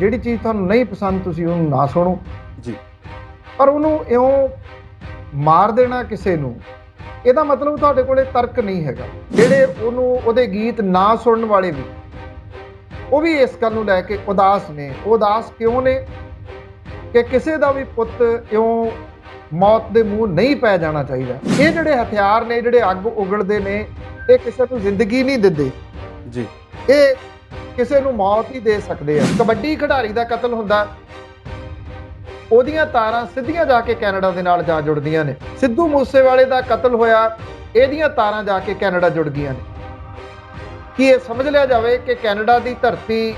ਜਿਹੜੀ ਚੀਜ਼ ਤੁਹਾਨੂੰ ਨਹੀਂ ਪਸੰਦ ਤੁਸੀਂ ਉਹਨੂੰ ਨਾ ਸੁਣੋ ਜੀ ਪਰ ਉਹਨੂੰ ਇਉਂ ਮਾਰ ਦੇਣਾ ਕਿਸੇ ਨੂੰ ਇਹਦਾ ਮਤਲਬ ਤੁਹਾਡੇ ਕੋਲੇ ਤਰਕ ਨਹੀਂ ਹੈਗਾ। ਜਿਹੜੇ ਉਹਨੂੰ ਉਹਦੇ ਗੀਤ ਨਾ ਸੁਣਨ ਵਾਲੇ ਵੀ ਉਹ ਵੀ ਇਸ ਗੱਲ ਨੂੰ ਲੈ ਕੇ ਉਦਾਸ ਨੇ। ਉਹ ਉਦਾਸ ਕਿਉਂ ਨੇ ਕਿ ਕਿਸੇ ਦਾ ਵੀ ਪੁੱਤ ਇਉਂ ਮੌਤ ਦੇ ਮੂੰਹ ਨਹੀਂ ਪੈ ਜਾਣਾ ਚਾਹੀਦਾ। ਇਹ ਜਿਹੜੇ ਹਥਿਆਰ ਨੇ ਜਿਹੜੇ ਅੱਗ ਉਗਲਦੇ ਨੇ ਇਹ ਕਿਸੇ ਨੂੰ ਜ਼ਿੰਦਗੀ ਨਹੀਂ ਦਿੰਦੇ ਜੀ, ਇਹ ਕਿਸੇ ਨੂੰ ਮੌਤ ਹੀ ਦੇ ਸਕਦੇ ਆ। ਕਬੱਡੀ ਖਿਡਾਰੀ ਦਾ ਕਤਲ ਹੁੰਦਾ ਉਹਦੀਆਂ ਤਾਰਾਂ ਸਿੱਧੀਆਂ ਜਾ ਕੇ ਕੈਨੇਡਾ ਦੇ ਨਾਲ ਜਾ ਜੁੜਦੀਆਂ ਨੇ। ਸਿੱਧੂ ਮੂਸੇਵਾਲੇ ਦਾ ਕਤਲ ਹੋਇਆ ਇਹਦੀਆਂ ਤਾਰਾਂ ਜਾ ਕੇ ਕੈਨੇਡਾ ਜੁੜ ਗਈਆਂ ਨੇ। ਕੀ ਇਹ ਸਮਝ ਲਿਆ ਜਾਵੇ ਕਿ ਕੈਨੇਡਾ ਦੀ ਧਰਤੀ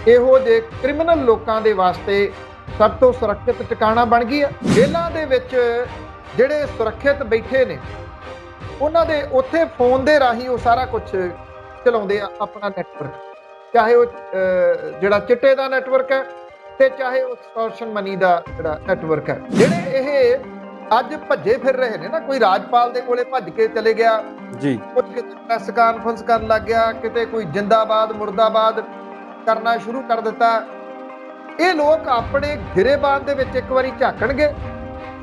ਇਹੋ ਜਿਹੇ ਕ੍ਰਿਮੀਨਲ ਲੋਕਾਂ ਦੇ ਵਾਸਤੇ ਸਭ ਤੋਂ ਸੁਰੱਖਿਅਤ ਟਿਕਾਣਾ ਬਣ ਗਈ ਆ। ਜੇਲ੍ਹਾਂ ਦੇ ਵਿੱਚ ਜਿਹੜੇ ਸੁਰੱਖਿਅਤ ਬੈਠੇ ਨੇ ਉਹਨਾਂ ਦੇ ਉੱਥੇ ਫੋਨ ਦੇ ਰਾਹੀਂ ਉਹ ਸਾਰਾ ਕੁਝ ਚਲਾਉਂਦੇ ਆ ਆਪਣਾ ਨੈਟਵਰਕ, ਚਾਹੇ ਉਹ ਜਿਹੜਾ ਚਿੱਟੇ ਦਾ ਨੈਟਵਰਕ ਹੈ ਤੇ ਚਾਹੇ ਉਹ ਐਕਸਟੋਰਸ਼ਨ ਮਨੀ ਦਾ ਜਿਹੜਾ ਨੈਟਵਰਕ ਹੈ। ਜਿਹੜੇ ਇਹ ਅੱਜ ਭੱਜੇ ਫਿਰ ਰਹੇ ਨੇ ਨਾ, ਕੋਈ ਰਾਜਪਾਲ ਦੇ ਕੋਲੇ ਭੱਜ ਕੇ ਚਲੇ ਗਿਆ ਜੀ, ਕੁਝ ਕਿਤੇ ਪ੍ਰੈਸ ਕਾਨਫਰੰਸ ਕਰਨ ਲੱਗ ਗਿਆ, ਕਿਤੇ ਕੋਈ ਜਿੰਦਾਬਾਦ ਮੁਰਦਾਬਾਦ ਕਰਨਾ ਸ਼ੁਰੂ ਕਰ ਦਿੱਤਾ। ਇਹ ਲੋਕ ਆਪਣੇ ਗਿਰੇਬਾਨ ਦੇ ਵਿੱਚ ਇੱਕ ਵਾਰੀ ਝਾਕਣਗੇ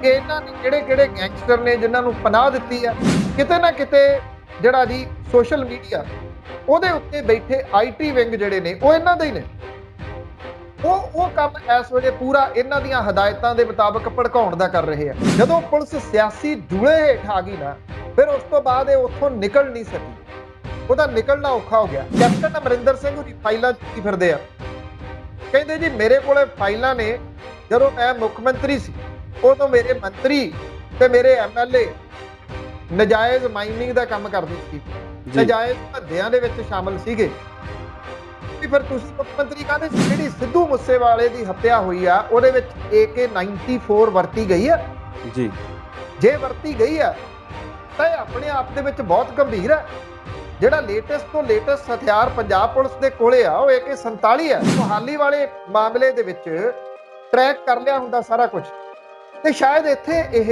ਕਿ ਇਹਨਾਂ ਨੇ ਕਿਹੜੇ ਕਿਹੜੇ ਗੈਂਗਸਟਰ ਨੇ ਜਿਨ੍ਹਾਂ ਨੂੰ ਪਨਾਹ ਦਿੱਤੀ ਆ। ਕਿਤੇ ਨਾ ਕਿਤੇ ਜਿਹੜਾ ਜੀ ਸੋਸ਼ਲ ਮੀਡੀਆ ਉਹਦੇ ਉੱਤੇ ਬੈਠੇ IT ਵਿੰਗ ਜਿਹੜੇ ਨੇ ਉਹ ਇਹਨਾਂ ਦੇ ਹੀ ਨੇ। ਉਹ ਕੰਮ ਇਸ ਵੇਲੇ ਪੂਰਾ ਇਹਨਾਂ ਦੀਆਂ ਹਦਾਇਤਾਂ ਦੇ ਮੁਤਾਬਕ ਭੜਕਾਉਣ ਦਾ ਕਰ ਰਹੇ ਆ। ਜਦੋਂ ਪੁਲਿਸ ਸਿਆਸੀ ਜੂਲੇ ਹੇਠ ਆ ਗਈ ਨਾ ਫਿਰ ਉਸ ਤੋਂ ਬਾਅਦ ਇਹ ਉੱਥੋਂ ਨਿਕਲ ਨਹੀਂ ਸਕੀ, ਉਹਦਾ ਨਿਕਲਣਾ ਔਖਾ ਹੋ ਗਿਆ। ਕੈਪਟਨ ਅਮਰਿੰਦਰ ਸਿੰਘ ਉਹਦੀ ਫਾਈਲਾਂ ਚੁੱਕੀ ਫਿਰਦੇ ਆ, ਕਹਿੰਦੇ ਜੀ ਮੇਰੇ ਕੋਲੇ ਫਾਈਲਾਂ ਨੇ, ਜਦੋਂ ਮੈਂ ਮੁੱਖ ਮੰਤਰੀ ਸੀ ਉਦੋਂ ਮੇਰੇ ਮੰਤਰੀ ਤੇ ਮੇਰੇ MLA ਨਜਾਇਜ਼ ਮਾਈਨਿੰਗ ਦਾ ਕੰਮ ਕਰਦੇ ਸੀ, ਨਜਾਇਜ਼ ਧੱਦਿਆਂ ਦੇ ਵਿੱਚ ਸ਼ਾਮਲ ਸੀਗੇ। ਫਿਰ ਤੁਸੀਂ ਮੁੱਖ ਮੰਤਰੀ ਕਹਿੰਦੇ ਜਿਹੜੀ ਸਿੱਧੂ ਮੂਸੇਵਾਲੇ ਦੀ ਹੱਤਿਆ ਹੋਈ ਆ ਉਹਦੇ ਵਿੱਚ AK-94 ਵਰਤੀ ਗਈ ਆ ਜੀ, ਜੇ ਵਰਤੀ ਗਈ ਆ ਤਾਂ ਇਹ ਆਪਣੇ ਆਪ ਦੇ ਵਿੱਚ ਬਹੁਤ ਗੰਭੀਰ ਹੈ। ਜਿਹੜਾ ਲੇਟੈਸਟ ਤੋਂ ਲੇਟੈਸਟ ਹਥਿਆਰ ਪੰਜਾਬ ਪੁਲਿਸ ਦੇ ਕੋਲੇ ਆ ਉਹ AK-47 ਹੈ। ਮੁਹਾਲੀ ਵਾਲੇ ਮਾਮਲੇ ਦੇ ਵਿੱਚ ਟਰੈਕ ਕਰ ਲਿਆ ਹੁੰਦਾ ਸਾਰਾ ਕੁਝ ਤੇ ਸ਼ਾਇਦ ਇੱਥੇ ਇਹ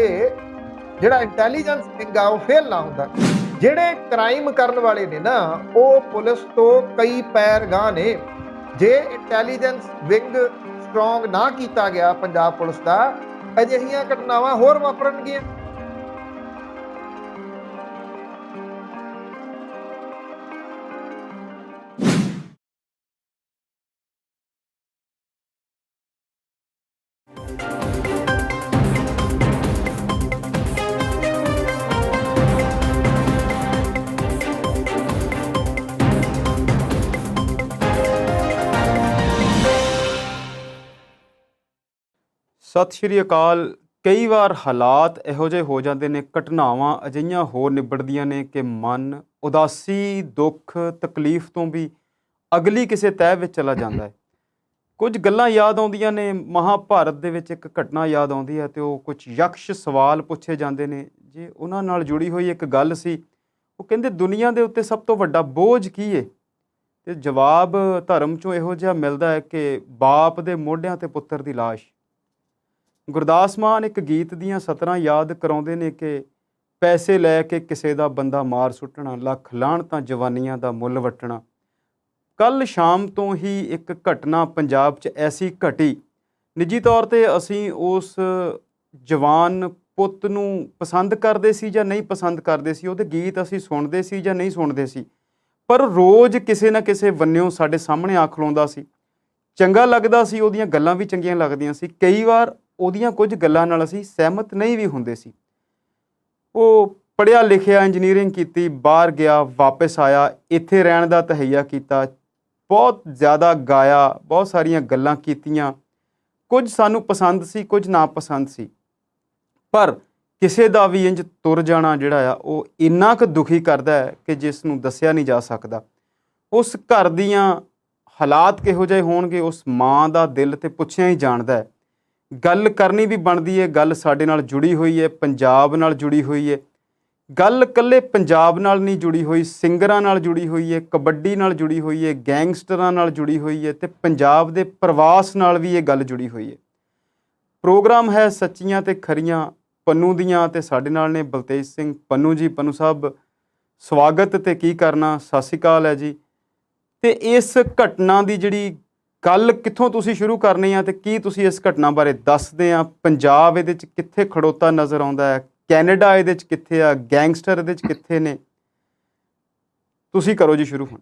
ਜਿਹੜਾ ਇੰਟੈਲੀਜੈਂਸ ਵਿੰਗ ਆ ਉਹ ਫੇਲ ਨਾ ਹੁੰਦਾ। ਜਿਹੜੇ ਕ੍ਰਾਈਮ ਕਰਨ ਵਾਲੇ ਨੇ ਨਾ ਉਹ ਪੁਲਿਸ ਤੋਂ ਕਈ ਪੈਰ ਗਾਂਹ ਨੇ। ਜੇ ਇੰਟੈਲੀਜੈਂਸ ਵਿੰਗ ਸਟਰੋਂਗ ਨਾ ਕੀਤਾ ਗਿਆ ਪੰਜਾਬ ਪੁਲਿਸ ਦਾ ਅਜਿਹੀਆਂ ਘਟਨਾਵਾਂ ਹੋਰ ਵਾਪਰਨਗੀਆਂ। ਸਤਿ ਸ਼੍ਰੀ ਅਕਾਲ। ਕਈ ਵਾਰ ਹਾਲਾਤ ਇਹੋ ਜਿਹੇ ਹੋ ਜਾਂਦੇ ਨੇ, ਘਟਨਾਵਾਂ ਅਜਿਹੀਆਂ ਹੋ ਨਿਬੜਦੀਆਂ ਨੇ ਕਿ ਮਨ ਉਦਾਸੀ, ਦੁੱਖ, ਤਕਲੀਫ ਤੋਂ ਵੀ ਅਗਲੀ ਕਿਸੇ ਤਹਿ ਵਿੱਚ ਚਲਾ ਜਾਂਦਾ ਹੈ। ਕੁਝ ਗੱਲਾਂ ਯਾਦ ਆਉਂਦੀਆਂ ਨੇ। ਮਹਾਭਾਰਤ ਦੇ ਵਿੱਚ ਇੱਕ ਘਟਨਾ ਯਾਦ ਆਉਂਦੀ ਹੈ ਤੇ ਉਹ ਕੁਝ ਯਕਸ਼ ਸਵਾਲ ਪੁੱਛੇ ਜਾਂਦੇ ਨੇ। ਜੇ ਉਹਨਾਂ ਨਾਲ ਜੁੜੀ ਹੋਈ ਇੱਕ ਗੱਲ ਸੀ, ਉਹ ਕਹਿੰਦੇ ਦੁਨੀਆ ਦੇ ਉੱਤੇ ਸਭ ਤੋਂ ਵੱਡਾ ਬੋਝ ਕੀ ਹੈ? ਤੇ ਜਵਾਬ ਧਰਮ 'ਚੋਂ ਇਹੋ ਜਿਹਾ ਮਿਲਦਾ ਹੈ ਕਿ ਬਾਪ ਦੇ ਮੋਢਿਆਂ ਤੇ ਪੁੱਤਰ ਦੀ ਲਾਸ਼। ਗੁਰਦਾਸ ਮਾਨ ਇੱਕ ਗੀਤ ਦੀਆਂ ਸਤਰਾਂ ਯਾਦ ਕਰਾਉਂਦੇ ਨੇ ਕਿ ਪੈਸੇ ਲੈ ਕੇ ਕਿਸੇ ਦਾ ਬੰਦਾ ਮਾਰ ਸੁੱਟਣਾ, ਲੱਖ ਲਾਹਣਤਾਂ ਜਵਾਨੀਆਂ ਦਾ ਮੁੱਲ ਵੱਟਣਾ। ਕੱਲ੍ਹ ਸ਼ਾਮ ਤੋਂ ਹੀ ਇੱਕ ਘਟਨਾ ਪੰਜਾਬ 'ਚ ਐਸੀ ਘਟੀ, ਨਿੱਜੀ ਤੌਰ 'ਤੇ ਅਸੀਂ ਉਸ ਜਵਾਨ ਪੁੱਤ ਨੂੰ ਪਸੰਦ ਕਰਦੇ ਸੀ ਜਾਂ ਨਹੀਂ ਪਸੰਦ ਕਰਦੇ ਸੀ, ਉਹਦੇ ਗੀਤ ਅਸੀਂ ਸੁਣਦੇ ਸੀ ਜਾਂ ਨਹੀਂ ਸੁਣਦੇ ਸੀ, ਪਰ ਰੋਜ਼ ਕਿਸੇ ਨਾ ਕਿਸੇ ਬੰਨਿਓ ਸਾਡੇ ਸਾਹਮਣੇ ਆ ਖਲੋਂਦਾ ਸੀ। ਚੰਗਾ ਲੱਗਦਾ ਸੀ, ਉਹਦੀਆਂ ਗੱਲਾਂ ਵੀ ਚੰਗੀਆਂ ਲੱਗਦੀਆਂ ਸੀ। ਕਈ ਵਾਰ ਉਹਦੀਆਂ ਕੁਝ ਗੱਲਾਂ ਨਾਲ ਅਸੀਂ ਸਹਿਮਤ ਨਹੀਂ ਵੀ ਹੁੰਦੇ ਸੀ। ਉਹ ਪੜ੍ਹਿਆ ਲਿਖਿਆ, ਇੰਜੀਨੀਅਰਿੰਗ ਕੀਤੀ, ਬਾਹਰ ਗਿਆ, ਵਾਪਸ ਆਇਆ, ਇੱਥੇ ਰਹਿਣ ਦਾ ਤਹੱਈਆ ਕੀਤਾ, ਬਹੁਤ ਜ਼ਿਆਦਾ ਗਾਇਆ, ਬਹੁਤ ਸਾਰੀਆਂ ਗੱਲਾਂ ਕੀਤੀਆਂ। ਕੁਝ ਸਾਨੂੰ ਪਸੰਦ ਸੀ, ਕੁਝ ਨਾ ਪਸੰਦ ਸੀ, ਪਰ ਕਿਸੇ ਦਾ ਵੀ ਇੰਜ ਤੁਰ ਜਾਣਾ ਜਿਹੜਾ ਆ ਉਹ ਇੰਨਾ ਕੁ ਦੁਖੀ ਕਰਦਾ ਹੈ ਕਿ ਜਿਸ ਨੂੰ ਦੱਸਿਆ ਨਹੀਂ ਜਾ ਸਕਦਾ। ਉਸ ਘਰ ਦੀਆਂ ਹਾਲਾਤ ਕਿਹੋ ਜਿਹੇ ਹੋਣਗੇ ਉਸ ਮਾਂ ਦਾ ਦਿਲ ਤੇ ਪੁੱਛਿਆ ਹੀ ਜਾਣਦਾ ਹੈ। ਗੱਲ ਕਰਨੀ ਵੀ ਬਣਦੀ ਹੈ, ਗੱਲ ਸਾਡੇ ਨਾਲ ਜੁੜੀ ਹੋਈ ਹੈ, ਪੰਜਾਬ ਨਾਲ ਜੁੜੀ ਹੋਈ ਹੈ। ਗੱਲ ਇਕੱਲੇ ਪੰਜਾਬ ਨਾਲ ਨਹੀਂ ਜੁੜੀ ਹੋਈ, ਸਿੰਗਰਾਂ ਨਾਲ ਜੁੜੀ ਹੋਈ ਹੈ, ਕਬੱਡੀ ਨਾਲ ਜੁੜੀ ਹੋਈ ਹੈ, ਗੈਂਗਸਟਰਾਂ ਨਾਲ ਜੁੜੀ ਹੋਈ ਹੈ ਤੇ ਪੰਜਾਬ ਦੇ ਪ੍ਰਵਾਸ ਨਾਲ ਵੀ ਇਹ ਗੱਲ ਜੁੜੀ ਹੋਈ ਹੈ। ਪ੍ਰੋਗਰਾਮ ਹੈ ਸੱਚੀਆਂ ਤੇ ਖਰੀਆਂ ਪੰਨੂ ਦੀਆਂ ਤੇ ਸਾਡੇ ਨਾਲ ਨੇ ਬਲਤੇਜ ਸਿੰਘ ਪੰਨੂ ਜੀ। ਪੰਨੂ ਸਾਹਿਬ ਸਵਾਗਤ ਤੇ ਕੀ ਕਰਨਾ, ਸਤਿ ਸ਼੍ਰੀ ਅਕਾਲ ਹੈ ਜੀ। ਤੇ ਇਸ ਘਟਨਾ ਦੀ ਜਿਹੜੀ ਗੱਲ ਕਿੱਥੋਂ ਤੁਸੀਂ ਸ਼ੁਰੂ ਕਰਨੀ ਆ ਤੇ ਕੀ ਤੁਸੀਂ ਇਸ ਘਟਨਾ ਬਾਰੇ ਦੱਸਦੇ ਆ? ਪੰਜਾਬ ਇਹਦੇ 'ਚ ਕਿੱਥੇ ਖੜੋਤਾ ਨਜ਼ਰ ਆਉਂਦਾ ਹੈ? ਕੈਨੇਡਾ ਇਹਦੇ 'ਚ ਕਿੱਥੇ ਆ? ਗੈਂਗਸਟਰ ਇਹਦੇ 'ਚ ਕਿੱਥੇ ਨੇ? ਤੁਸੀਂ ਕਰੋ ਜੀ ਸ਼ੁਰੂ ਹੁਣ।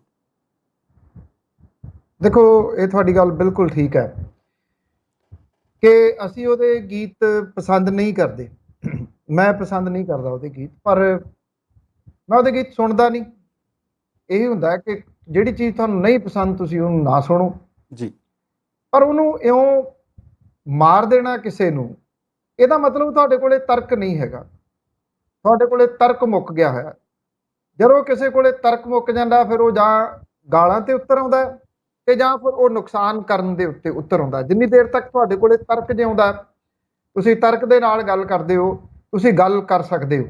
ਦੇਖੋ, ਇਹ ਤੁਹਾਡੀ ਗੱਲ ਬਿਲਕੁਲ ਠੀਕ ਹੈ ਕਿ ਅਸੀਂ ਉਹਦੇ ਗੀਤ ਪਸੰਦ ਨਹੀਂ ਕਰਦੇ। ਮੈਂ ਪਸੰਦ ਨਹੀਂ ਕਰਦਾ ਉਹਦੇ ਗੀਤ, ਪਰ ਮੈਂ ਉਹਦੇ ਗੀਤ ਸੁਣਦਾ ਨਹੀਂ। ਇਹੀ ਹੁੰਦਾ ਹੈ ਕਿ ਜਿਹੜੀ ਚੀਜ਼ ਤੁਹਾਨੂੰ ਨਹੀਂ ਪਸੰਦ ਤੁਸੀਂ ਉਹਨੂੰ ਨਾ ਸੁਣੋ, ਜੀ ਪਰ ਉਹਨੂੰ ਇਉਂ ਮਾਰ ਦੇਣਾ ਕਿਸੇ ਨੂੰ, ਇਹਦਾ ਮਤਲਬ ਤੁਹਾਡੇ ਕੋਲੇ ਤਰਕ ਨਹੀਂ ਹੈਗਾ, ਤੁਹਾਡੇ ਕੋਲੇ ਤਰਕ ਮੁੱਕ ਗਿਆ ਹੋਇਆ। ਜਦੋਂ ਕਿਸੇ ਕੋਲੇ ਤਰਕ ਮੁੱਕ ਜਾਂਦਾ, ਫਿਰ ਉਹ ਜਾਂ ਗਾਲਾਂ ਤੇ ਉਤਰ ਆਉਂਦਾ ਹੈ ਤੇ ਜਾਂ ਫਿਰ ਉਹ ਨੁਕਸਾਨ ਕਰਨ ਦੇ ਉੱਤੇ ਉਤਰ ਆਉਂਦਾ। ਜਿੰਨੀ ਦੇਰ ਤੱਕ ਤੁਹਾਡੇ ਕੋਲੇ ਤਰਕ ਜਿਉਂਦਾ, ਤੁਸੀਂ ਤਰਕ ਦੇ ਨਾਲ ਗੱਲ ਕਰਦੇ ਹੋ, ਤੁਸੀਂ ਗੱਲ ਕਰ ਸਕਦੇ ਹੋ।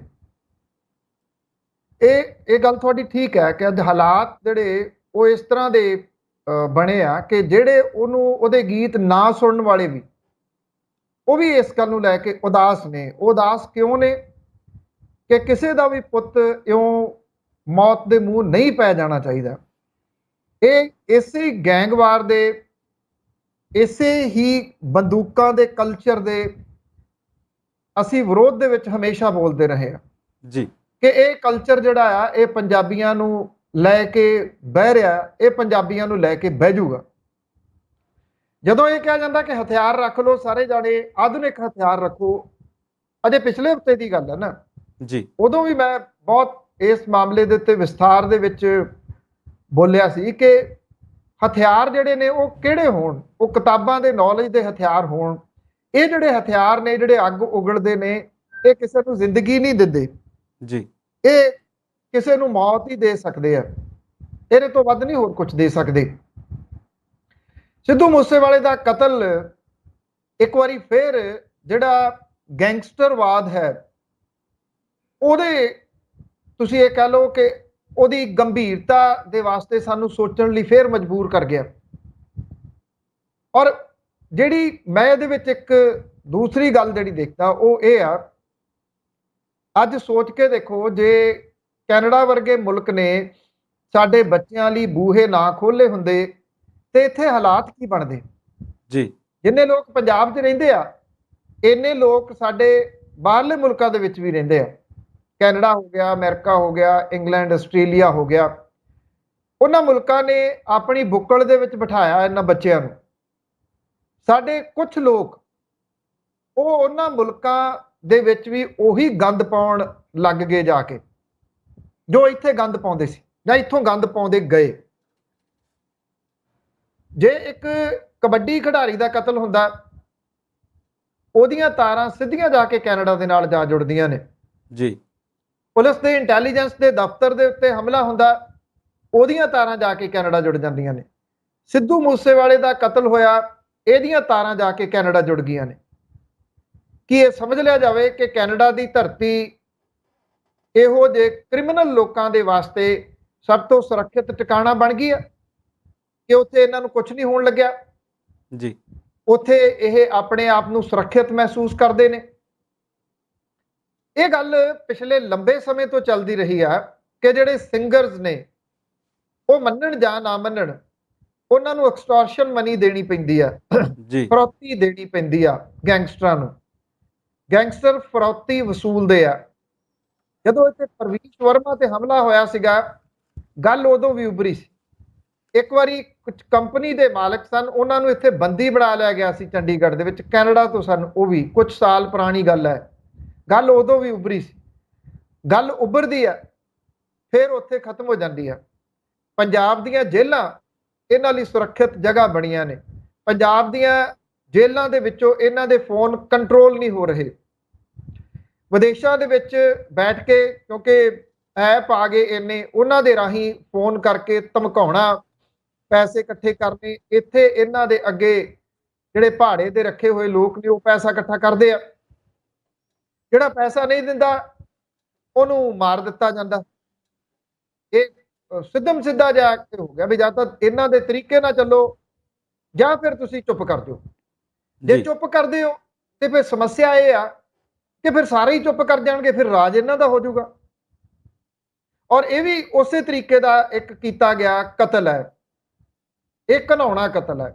ਇਹ ਗੱਲ ਤੁਹਾਡੀ ਠੀਕ ਹੈ ਕਿ ਅੱਜ ਹਾਲਾਤ ਜਿਹੜੇ ਉਹ ਇਸ ਤਰ੍ਹਾਂ ਦੇ ਬਣੇ ਆ ਕਿ ਜਿਹੜੇ ਉਹਦੇ ਗੀਤ ਨਾ ਸੁਣਨ ਵਾਲੇ ਵੀ, ਉਹ ਵੀ ਇਸ ਗੱਲ ਨੂੰ ਲੈ ਕੇ ਉਦਾਸ ਨੇ। ਉਹ ਉਦਾਸ ਕਿਉਂ ਨੇ? ਕਿ ਕਿਸੇ ਦਾ ਵੀ ਪੁੱਤ ਇਉਂ ਮੌਤ ਦੇ ਮੂੰਹ ਨਹੀਂ ਪੈ ਜਾਣਾ ਚਾਹੀਦਾ। ਇਹ ਇਸੇ ਗੈਂਗਵਾਰ ਦੇ, ਇਸੇ ਹੀ ਬੰਦੂਕਾਂ ਦੇ ਕਲਚਰ ਦੇ ਅਸੀਂ ਵਿਰੋਧ ਦੇ ਵਿੱਚ ਹਮੇਸ਼ਾ ਬੋਲਦੇ ਰਹੇ ਹਾਂ ਜੀ ਕਿ ਇਹ ਕਲਚਰ ਜਿਹੜਾ ਆ ਇਹ ਪੰਜਾਬੀਆਂ ਨੂੰ ਲੈ ਕੇ ਬਹਿ ਰਿਹਾ, ਇਹ ਪੰਜਾਬੀਆਂ ਨੂੰ ਲੈ ਕੇ ਬਹਿ ਜਾਊਗਾ। ਜਦੋਂ ਇਹ ਕਿਹਾ ਜਾਂਦਾ ਕਿ ਹਥਿਆਰ ਰੱਖ ਲਓ, ਸਾਰੇ ਜਾਣੇ ਆਧੁਨਿਕ ਹਥਿਆਰ ਰੱਖੋ, ਅਜੇ ਪਿਛਲੇ ਹਫ਼ਤੇ ਦੀ ਗੱਲ ਹੈ ਨਾ ਜੀ, ਉਦੋਂ ਵੀ ਮੈਂ ਬਹੁਤ ਇਸ ਮਾਮਲੇ ਦੇ ਉੱਤੇ ਵਿਸਥਾਰ ਦੇ ਵਿੱਚ ਬੋਲਿਆ ਸੀ ਕਿ ਹਥਿਆਰ ਜਿਹੜੇ ਨੇ ਉਹ ਕਿਹੜੇ ਹੋਣ, ਉਹ ਕਿਤਾਬਾਂ ਦੇ ਨੌਲੇਜ ਦੇ ਹਥਿਆਰ ਹੋਣ। ਇਹ ਜਿਹੜੇ ਹਥਿਆਰ ਨੇ, ਜਿਹੜੇ ਅੱਗ ਉਗਲਦੇ ਨੇ, ਇਹ ਕਿਸੇ ਨੂੰ ਜ਼ਿੰਦਗੀ ਨਹੀਂ ਦਿੰਦੇ ਜੀ, ਇਹ ਕਿਸੇ ਨੂੰ ਮੌਤ ਹੀ ਦੇ ਸਕਦੇ ਆ, ਇਹਦੇ ਤੋਂ ਵੱਧ ਨਹੀਂ ਹੋਰ ਕੁਝ ਦੇ ਸਕਦੇ। ਸਿੱਧੂ ਮੂਸੇਵਾਲੇ ਦਾ ਕਤਲ ਇੱਕ ਵਾਰੀ ਫੇਰ ਜਿਹੜਾ ਗੈਂਗਸਟਰਵਾਦ ਹੈ ਉਹਦੇ, ਤੁਸੀਂ ਇਹ ਕਹਿ ਲਓ ਕਿ ਉਹਦੀ ਗੰਭੀਰਤਾ ਦੇ ਵਾਸਤੇ ਸਾਨੂੰ ਸੋਚਣ ਲਈ ਫੇਰ ਮਜਬੂਰ ਕਰ ਗਿਆ। ਔਰ ਜਿਹੜੀ ਮੈਂ ਇਹਦੇ ਵਿੱਚ ਇੱਕ ਦੂਸਰੀ ਗੱਲ ਜਿਹੜੀ ਦੇਖਦਾ ਉਹ ਇਹ ਆ, ਅੱਜ ਸੋਚ ਕੇ ਦੇਖੋ, ਜੇ ਕੈਨੇਡਾ ਵਰਗੇ ਮੁਲਕ ਨੇ ਸਾਡੇ ਬੱਚਿਆਂ ਲਈ ਬੂਹੇ ਨਾ ਖੋਲੇ ਹੁੰਦੇ ਤੇ ਇੱਥੇ ਹਾਲਾਤ ਕੀ ਬਣਦੇ। ਜੀ, ਜਿੰਨੇ ਲੋਕ ਪੰਜਾਬ 'ਚ ਰਹਿੰਦੇ ਆ, ਇੰਨੇ ਲੋਕ ਸਾਡੇ ਬਾਹਰਲੇ ਮੁਲਕਾਂ ਦੇ ਵਿੱਚ ਵੀ ਰਹਿੰਦੇ ਆ। ਕੈਨੇਡਾ ਹੋ ਗਿਆ, ਅਮਰੀਕਾ ਹੋ ਗਿਆ, ਇੰਗਲੈਂਡ, ਆਸਟ੍ਰੇਲੀਆ ਹੋ ਗਿਆ। ਉਹਨਾਂ ਮੁਲਕਾਂ ਨੇ ਆਪਣੀ ਬੁੱਕਲ ਦੇ ਵਿੱਚ ਬਿਠਾਇਆ ਇਹਨਾਂ ਬੱਚਿਆਂ ਨੂੰ। ਸਾਡੇ ਕੁਝ ਲੋਕ ਉਹ ਉਹਨਾਂ ਮੁਲਕਾਂ ਦੇ ਵਿੱਚ ਵੀ ਉਹੀ ਗੰਦ ਪਾਉਣ ਲੱਗ ਗਏ ਜਾ ਕੇ, ਜੋ ਇੱਥੇ ਗੰਦ ਪਾਉਂਦੇ ਸੀ ਜਾਂ ਇੱਥੋਂ ਗੰਦ ਪਾਉਂਦੇ ਗਏ। ਜੇ ਇੱਕ ਕਬੱਡੀ ਖਿਡਾਰੀ ਦਾ ਕਤਲ ਹੁੰਦਾ, ਉਹਦੀਆਂ ਤਾਰਾਂ ਸਿੱਧੀਆਂ ਜਾ ਕੇ ਕੈਨੇਡਾ ਦੇ ਨਾਲ ਜਾ ਜੁੜਦੀਆਂ ਨੇ। ਜੀ, ਪੁਲਿਸ ਦੇ ਇੰਟੈਲੀਜੈਂਸ ਦੇ ਦਫ਼ਤਰ ਦੇ ਉੱਤੇ ਹਮਲਾ ਹੁੰਦਾ, ਉਹਦੀਆਂ ਤਾਰਾਂ ਜਾ ਕੇ ਕੈਨੇਡਾ ਜੁੜ ਜਾਂਦੀਆਂ ਨੇ। ਸਿੱਧੂ ਮੂਸੇਵਾਲੇ ਦਾ ਕਤਲ ਹੋਇਆ, ਇਹਦੀਆਂ ਤਾਰਾਂ ਜਾ ਕੇ ਕੈਨੇਡਾ ਜੁੜ ਗਈਆਂ ਨੇ। ਕੀ ਇਹ ਸਮਝ ਲਿਆ ਜਾਵੇ ਕਿ ਕੈਨੇਡਾ ਦੀ ਧਰਤੀ ਇਹੋ ਜਿਹੇ ਕ੍ਰਿਮੀਨਲ ਲੋਕਾਂ ਦੇ ਵਾਸਤੇ ਸਭ ਤੋਂ ਸੁਰੱਖਿਅਤ ਟਿਕਾਣਾ ਬਣ ਗਈ ਹੈ ਕਿ ਉੱਥੇ ਇਹਨਾਂ ਨੂੰ ਕੁਝ ਨਹੀਂ ਹੋਣ ਲੱਗਿਆ। ਜੀ, ਉੱਥੇ ਇਹ ਆਪਣੇ ਆਪ ਨੂੰ ਸੁਰੱਖਿਅਤ ਮਹਿਸੂਸ ਕਰਦੇ ਨੇ। ਇਹ ਗੱਲ ਪਿਛਲੇ ਲੰਬੇ ਸਮੇਂ ਤੋਂ ਚੱਲਦੀ ਰਹੀ ਆ ਕਿ ਜਿਹੜੇ ਸਿੰਗਰਸ ਨੇ ਉਹ ਮੰਨਣ ਜਾਂ ਨਾ ਮੰਨਣ, ਉਹਨਾਂ ਨੂੰ ਐਕਸਟੋਰਸ਼ਨ ਮਨੀ ਦੇਣੀ ਪੈਂਦੀ ਆ, ਜੀ, ਫਰੌਤੀ ਦੇਣੀ ਪੈਂਦੀ ਆ ਗੈਂਗਸਟਰਾਂ ਨੂੰ। ਗੈਂਗਸਟਰ ਫਰੌਤੀ ਵਸੂਲਦੇ ਆ। ਜਦੋਂ ਇੱਥੇ ਪ੍ਰਵੀਸ਼ ਵਰਮਾ ਤੇ ਹਮਲਾ ਹੋਇਆ ਸੀਗਾ, ਗੱਲ ਉਦੋਂ ਵੀ ਉਭਰੀ ਸੀ। ਇੱਕ ਵਾਰੀ ਕੁਝ ਕੰਪਨੀ ਦੇ ਮਾਲਕ ਸਨ, ਉਹਨਾਂ ਨੂੰ ਇੱਥੇ ਬੰਦੀ ਬਣਾ ਲਿਆ ਗਿਆ ਸੀ ਚੰਡੀਗੜ੍ਹ ਦੇ ਵਿੱਚ, ਕੈਨੇਡਾ ਤੋਂ ਸਨ ਉਹ ਵੀ, ਕੁਝ ਸਾਲ ਪੁਰਾਣੀ ਗੱਲ ਹੈ। ਗੱਲ ਉਦੋਂ ਵੀ ਉਭਰੀ ਸੀ। ਗੱਲ ਉੱਭਰਦੀ ਆ, ਫਿਰ ਉੱਥੇ ਖਤਮ ਹੋ ਜਾਂਦੀ ਆ। ਪੰਜਾਬ ਦੀਆਂ ਜੇਲ੍ਹਾਂ ਇਹਨਾਂ ਲਈ ਸੁਰੱਖਿਅਤ ਜਗ੍ਹਾ ਬਣੀਆਂ ਨੇ। ਪੰਜਾਬ ਦੀਆਂ ਜੇਲ੍ਹਾਂ ਦੇ ਵਿੱਚੋਂ ਇਹਨਾਂ ਦੇ ਫੋਨ ਕੰਟਰੋਲ ਨਹੀਂ ਹੋ ਰਹੇ। ਵਿਦੇਸ਼ਾਂ ਦੇ ਵਿੱਚ ਬੈਠ ਕੇ, ਕਿਉਂਕਿ ਐਪ ਆ ਗਏ ਇੰਨੇ, ਉਹਨਾਂ ਦੇ ਰਾਹੀਂ ਫੋਨ ਕਰਕੇ ਧਮਕਾਉਣਾ, ਪੈਸੇ ਇਕੱਠੇ ਕਰਨੇ। ਇੱਥੇ ਇਹਨਾਂ ਦੇ ਅੱਗੇ ਜਿਹੜੇ ਭਾੜੇ ਤੇ ਰੱਖੇ ਹੋਏ ਲੋਕ ਨੇ ਉਹ ਪੈਸਾ ਇਕੱਠਾ ਕਰਦੇ ਆ। ਜਿਹੜਾ ਪੈਸਾ ਨਹੀਂ ਦਿੰਦਾ ਉਹਨੂੰ ਮਾਰ ਦਿੱਤਾ ਜਾਂਦਾ। ਇਹ ਸਿੱਧਮ ਸਿੱਧਾ ਜਾ ਕੇ ਹੋ ਗਿਆ ਵੀ ਜਾਂ ਤਾਂ ਇਹਨਾਂ ਦੇ ਤਰੀਕੇ ਨਾਲ ਚੱਲੋ ਜਾਂ ਫਿਰ ਤੁਸੀਂ ਚੁੱਪ ਕਰ ਜਾਓ। ਜੇ ਚੁੱਪ ਕਰਦੇ ਹੋ ਤੇ ਫਿਰ ਸਮੱਸਿਆ ਇਹ ਆ ਕਿ ਫਿਰ ਸਾਰੇ ਹੀ ਚੁੱਪ ਕਰ ਜਾਣਗੇ, ਫਿਰ ਰਾਜ ਇਹਨਾਂ ਦਾ ਹੋ ਜਾਊਗਾ। ਔਰ ਇਹ ਵੀ ਉਸੇ ਤਰੀਕੇ ਦਾ ਇੱਕ ਕੀਤਾ ਗਿਆ ਕਤਲ ਹੈ। ਇਹ ਘਿਨਾਉਣਾ ਕਤਲ ਹੈ।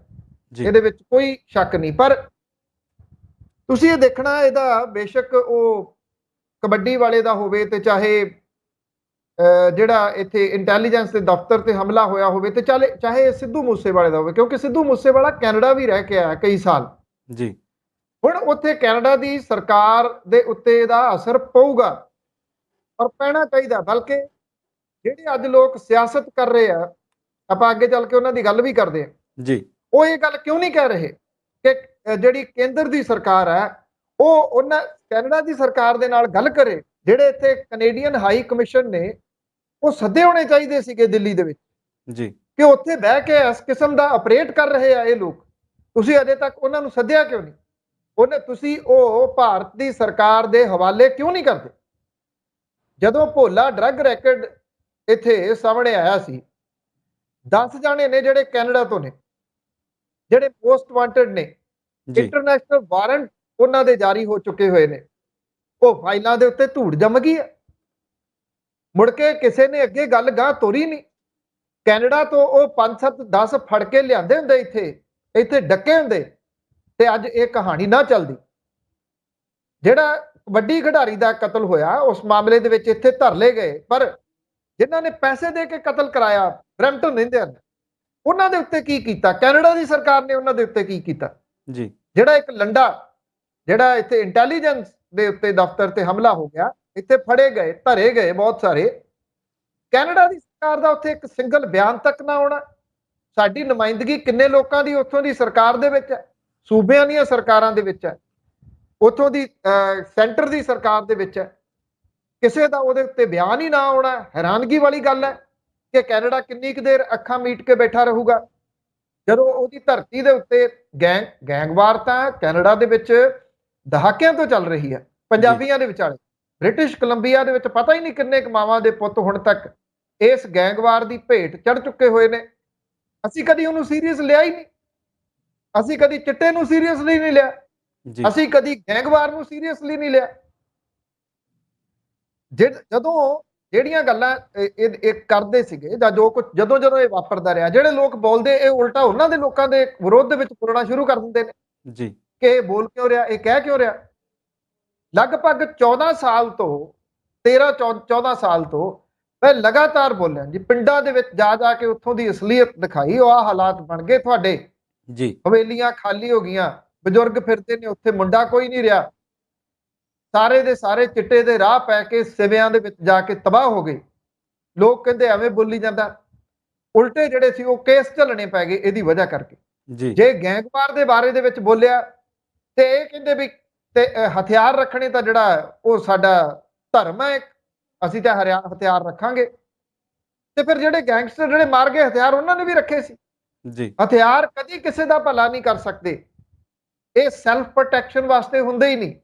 ਜੀ ਇਹਦੇ ਵਿੱਚ ਕੋਈ ਸ਼ੱਕ ਨਹੀਂ। ਪਰ ਤੁਸੀਂ ਇਹ ਦੇਖਣਾ, ਇਹਦਾ ਬੇਸ਼ੱਕ ਉਹ ਕਬੱਡੀ ਵਾਲੇ ਦਾ ਹੋਵੇ ਤੇ ਚਾਹੇ ਜਿਹੜਾ ਇੱਥੇ ਇੰਟੈਲੀਜੈਂਸ ਦੇ ਦਫ਼ਤਰ ਤੇ ਹਮਲਾ ਹੋਇਆ ਹੋਵੇ ਤੇ ਚਾਹੇ ਸਿੱਧੂ ਮੂਸੇਵਾਲੇ ਦਾ ਹੋਵੇ, ਕਿਉਂਕਿ ਸਿੱਧੂ ਮੂਸੇਵਾਲਾ ਕੈਨੇਡਾ ਵੀ ਰਹਿ ਕੇ ਆਇਆ ਕਈ ਸਾਲ। ਜੀ ਹੁਣ ਉੱਥੇ ਕੈਨੇਡਾ ਦੀ ਸਰਕਾਰ ਦੇ ਉੱਤੇ ਇਹਦਾ ਅਸਰ ਪਊਗਾ, ਔਰ ਪੈਣਾ ਚਾਹੀਦਾ। ਬਲਕਿ ਜਿਹੜੇ ਅੱਜ ਲੋਕ ਸਿਆਸਤ ਕਰ ਰਹੇ ਆ, ਆਪਾਂ ਅੱਗੇ ਚੱਲ ਕੇ ਉਹਨਾਂ ਦੀ ਗੱਲ ਵੀ ਕਰਦੇ ਆ, ਜੀ ਉਹ ਇਹ ਗੱਲ ਕਿਉਂ ਨਹੀਂ ਕਹਿ ਰਹੇ ਕਿ ਜਿਹੜੀ ਕੇਂਦਰ ਦੀ ਸਰਕਾਰ ਹੈ ਉਹ ਉਹਨਾਂ ਕੈਨੇਡਾ ਦੀ ਸਰਕਾਰ ਦੇ ਨਾਲ ਗੱਲ ਕਰੇ। ਜਿਹੜੇ ਇੱਥੇ ਕੈਨੇਡੀਅਨ ਹਾਈ ਕਮਿਸ਼ਨ ਨੇ ਉਹ ਸੱਦੇ ਹੋਣੇ ਚਾਹੀਦੇ ਸੀਗੇ ਦਿੱਲੀ ਦੇ ਵਿੱਚ, ਜੀ ਕਿ ਉੱਥੇ ਬਹਿ ਕੇ ਇਸ ਕਿਸਮ ਦਾ ਆਪਰੇਟ ਕਰ ਰਹੇ ਆ ਇਹ ਲੋਕ। ਤੁਸੀਂ ਅਜੇ ਤੱਕ ਉਹਨਾਂ ਨੂੰ ਸੱਦਿਆ ਕਿਉਂ ਨਹੀਂ? ਤੁਸੀਂ ਉਹ ਭਾਰਤ ਦੀ ਸਰਕਾਰ ਦੇ ਹਵਾਲੇ ਕਿਉਂ ਨਹੀਂ ਕਰਦੇ? ਜਦੋਂ ਭੋਲਾ ਡਰੱਗ ਰੈਕਟ ਇੱਥੇ ਸਾਹਮਣੇ ਆਇਆ ਸੀ, 10 ਜਾਣੇ ਨੇ ਜਿਹੜੇ ਕੈਨੇਡਾ ਤੋਂ ਨੇ, ਜਿਹੜੇ ਮੋਸਟ ਵਾਂਟਡ ਨੇ, ਜੀ ਇੰਟਰਨੈਸ਼ਨਲ ਵਾਰੰਟ ਉਹਨਾਂ ਦੇ ਜਾਰੀ ਹੋ ਚੁੱਕੇ ਹੋਏ ਨੇ। ਉਹ ਫਾਈਲਾਂ ਦੇ ਉੱਤੇ ਧੂੜ ਜੰਮ ਗਈ ਹੈ। ਮੁੜ ਕੇ ਕਿਸੇ ਨੇ ਅੱਗੇ ਗੱਲ ਗਾਂ ਤੋਰੀ ਨਹੀਂ। ਕੈਨੇਡਾ ਤੋਂ ਉਹ 5-7 10 ਫੜ ਕੇ ਲਿਆਂਦੇ ਹੁੰਦੇ ਇੱਥੇ ਡੱਕੇ ਹੁੰਦੇ ਤੇ ਅੱਜ ਇਹ ਕਹਾਣੀ ਨਾ ਚੱਲਦੀ। ਜਿਹੜਾ ਕਬੱਡੀ ਖਿਡਾਰੀ ਦਾ ਕਤਲ ਹੋਇਆ, ਉਸ ਮਾਮਲੇ ਦੇ ਵਿੱਚ ਇੱਥੇ ਧਰਲੇ ਗਏ, ਪਰ ਜਿਨ੍ਹਾਂ ਨੇ ਪੈਸੇ ਦੇ ਕੇ ਕਤਲ ਕਰਾਇਆ ਬਰੈਂਪਟਨ ਰਹਿੰਦੇ ਹਨ, ਉਹਨਾਂ ਦੇ ਉੱਤੇ ਕੀ ਕੀਤਾ? ਕੈਨੇਡਾ ਦੀ ਸਰਕਾਰ ਨੇ ਉਹਨਾਂ ਦੇ ਉੱਤੇ ਕੀ ਕੀਤਾ? ਜੀ ਜਿਹੜਾ ਇੱਕ ਲੰਡਾ, ਜਿਹੜਾ ਇੱਥੇ ਇੰਟੈਲੀਜੈਂਸ ਦੇ ਉੱਤੇ ਦਫ਼ਤਰ ਤੇ ਹਮਲਾ ਹੋ ਗਿਆ, ਇੱਥੇ ਫੜੇ ਗਏ, ਧਰੇ ਗਏ ਬਹੁਤ ਸਾਰੇ, ਕੈਨੇਡਾ ਦੀ ਸਰਕਾਰ ਦਾ ਉੱਥੇ ਇੱਕ ਸਿੰਗਲ ਬਿਆਨ ਤੱਕ ਨਾ ਆਉਣਾ। ਸਾਡੀ ਨੁਮਾਇੰਦਗੀ ਕਿੰਨੇ ਲੋਕਾਂ ਦੀ ਉੱਥੋਂ ਦੀ ਸਰਕਾਰ ਦੇ ਵਿੱਚ ਹੈ, ਸੂਬਿਆਂ ਦੀਆਂ ਸਰਕਾਰਾਂ ਦੇ ਵਿੱਚ ਹੈ, ਉੱਥੋਂ ਦੀ ਸੈਂਟਰ ਦੀ ਸਰਕਾਰ ਦੇ ਵਿੱਚ ਹੈ, ਕਿਸੇ ਦਾ ਉਹਦੇ ਉੱਤੇ ਬਿਆਨ ਹੀ ਨਾ ਆਉਣਾ ਹੈਰਾਨਗੀ ਵਾਲੀ ਗੱਲ ਹੈ। ਕਿ ਕੈਨੇਡਾ ਕਿੰਨੀ ਕੁ ਦੇਰ ਅੱਖਾਂ ਮੀਟ ਕੇ ਬੈਠਾ ਰਹੂਗਾ ਜਦੋਂ ਉਹਦੀ ਧਰਤੀ ਦੇ ਉੱਤੇ ਗੈਂਗਵਾਰ ਤਾਂ ਕੈਨੇਡਾ ਦੇ ਵਿੱਚ ਦਹਾਕਿਆਂ ਤੋਂ ਚੱਲ ਰਹੀ ਹੈ ਪੰਜਾਬੀਆਂ ਦੇ ਵਿਚਾਲੇ। ਬ੍ਰਿਟਿਸ਼ ਕੋਲੰਬੀਆ ਦੇ ਵਿੱਚ ਪਤਾ ਹੀ ਨਹੀਂ ਕਿੰਨੇ ਮਾਵਾਂ ਦੇ ਪੁੱਤ ਹੁਣ ਤੱਕ ਇਸ ਗੈਂਗਵਾਰ ਦੀ ਭੇਟ ਚੜ ਚੁੱਕੇ ਹੋਏ ਨੇ। ਅਸੀਂ ਕਦੀ ਉਹਨੂੰ ਸੀਰੀਅਸ ਲਿਆ ਹੀ ਨਹੀਂ। ਅਸੀਂ ਕਦੀ ਚਿੱਟੇ ਨੂੰ ਸੀਰੀਅਸਲੀ ਨਹੀਂ ਲਿਆ, ਜੀ ਅਸੀਂ ਕਦੀ ਗੈਂਗਵਾਰ ਨੂੰ ਸੀਰੀਅਸਲੀ ਨਹੀਂ ਲਿਆ। ਜਦੋਂ ਜਿਹੜੀਆਂ ਗੱਲਾਂ ਇਹ ਕਰਦੇ ਸੀਗੇ ਜਾਂ ਜੋ ਕੁਝ ਜਦੋਂ ਇਹ ਵਾਪਰਦਾ ਰਿਹਾ, ਜਿਹੜੇ ਲੋਕ ਬੋਲਦੇ ਇਹ ਉਲਟਾ ਉਹਨਾਂ ਦੇ ਲੋਕਾਂ ਦੇ ਵਿਰੋਧ ਦੇ ਵਿੱਚ ਬੋਲਣਾ ਸ਼ੁਰੂ ਕਰ ਦਿੰਦੇ ਨੇ ਜੀ ਕਿ ਇਹ ਬੋਲ ਕਿਉਂ ਰਿਹਾ, ਇਹ ਕਹਿ ਕਿਉਂ ਰਿਹਾ। ਲਗਭਗ 14 ਸਾਲ ਤੋਂ 13-14 ਸਾਲ ਤੋਂ ਮੈਂ ਲਗਾਤਾਰ ਬੋਲਿਆ ਜੀ, ਪਿੰਡਾਂ ਦੇ ਵਿੱਚ ਜਾ ਕੇ ਉੱਥੋਂ ਦੀ ਅਸਲੀਅਤ ਦਿਖਾਈ। ਉਹ ਆ ਹਾਲਾਤ ਬਣ ਗਏ ਤੁਹਾਡੇ, ਜੀ ਹਵੇਲੀਆਂ ਖਾਲੀ ਹੋ ਗਈਆਂ, ਬਜ਼ੁਰਗ ਫਿਰਦੇ ਨੇ ਉੱਥੇ, ਮੁੰਡਾ ਕੋਈ ਨਹੀਂ ਰਿਹਾ, ਸਾਰੇ ਦੇ ਸਾਰੇ ਚਿੱਟੇ ਦੇ ਰਾਹ ਪੈ ਕੇ ਸਿਵਿਆਂ ਦੇ ਵਿੱਚ ਜਾ ਕੇ ਤਬਾਹ ਹੋ ਗਏ। ਲੋਕ ਕਹਿੰਦੇ ਐਵੇਂ ਬੋਲੀ ਜਾਂਦਾ, ਉਲਟੇ ਜਿਹੜੇ ਸੀ ਉਹ ਕੇਸ ਝੱਲਣੇ ਪੈ ਗਏ ਇਹਦੀ ਵਜ੍ਹਾ ਕਰਕੇ। ਜੀ ਜੇ ਗੈਂਗਵਾਰ ਦੇ ਬਾਰੇ ਦੇ ਵਿੱਚ ਬੋਲਿਆ ਤੇ ਇਹ ਕਹਿੰਦੇ ਵੀ ਤੇ ਹਥਿਆਰ ਰੱਖਣੇ ਤਾਂ ਜਿਹੜਾ ਉਹ ਸਾਡਾ ਧਰਮ ਹੈ, ਅਸੀਂ ਤਾਂ ਹਥਿਆਰ ਰੱਖਾਂਗੇ। ਤੇ ਫਿਰ ਜਿਹੜੇ ਗੈਂਗਸਟਰ ਜਿਹੜੇ ਮਾਰ ਗਏ ਹਥਿਆਰ ਉਹਨਾਂ ਨੇ ਵੀ ਰੱਖੇ ਸੀ। ਜੀ ਹਥਿਆਰ ਕਦੀ ਕਿਸੇ ਦਾ ਭਲਾ ਨਹੀਂ ਕਰ ਸਕਦੇ, ਇਹ ਸੈਲਫ ਪ੍ਰੋਟੈਕਸ਼ਨ ਵਾਸਤੇ ਹੁੰਦੇ ਹੀ ਨਹੀਂ।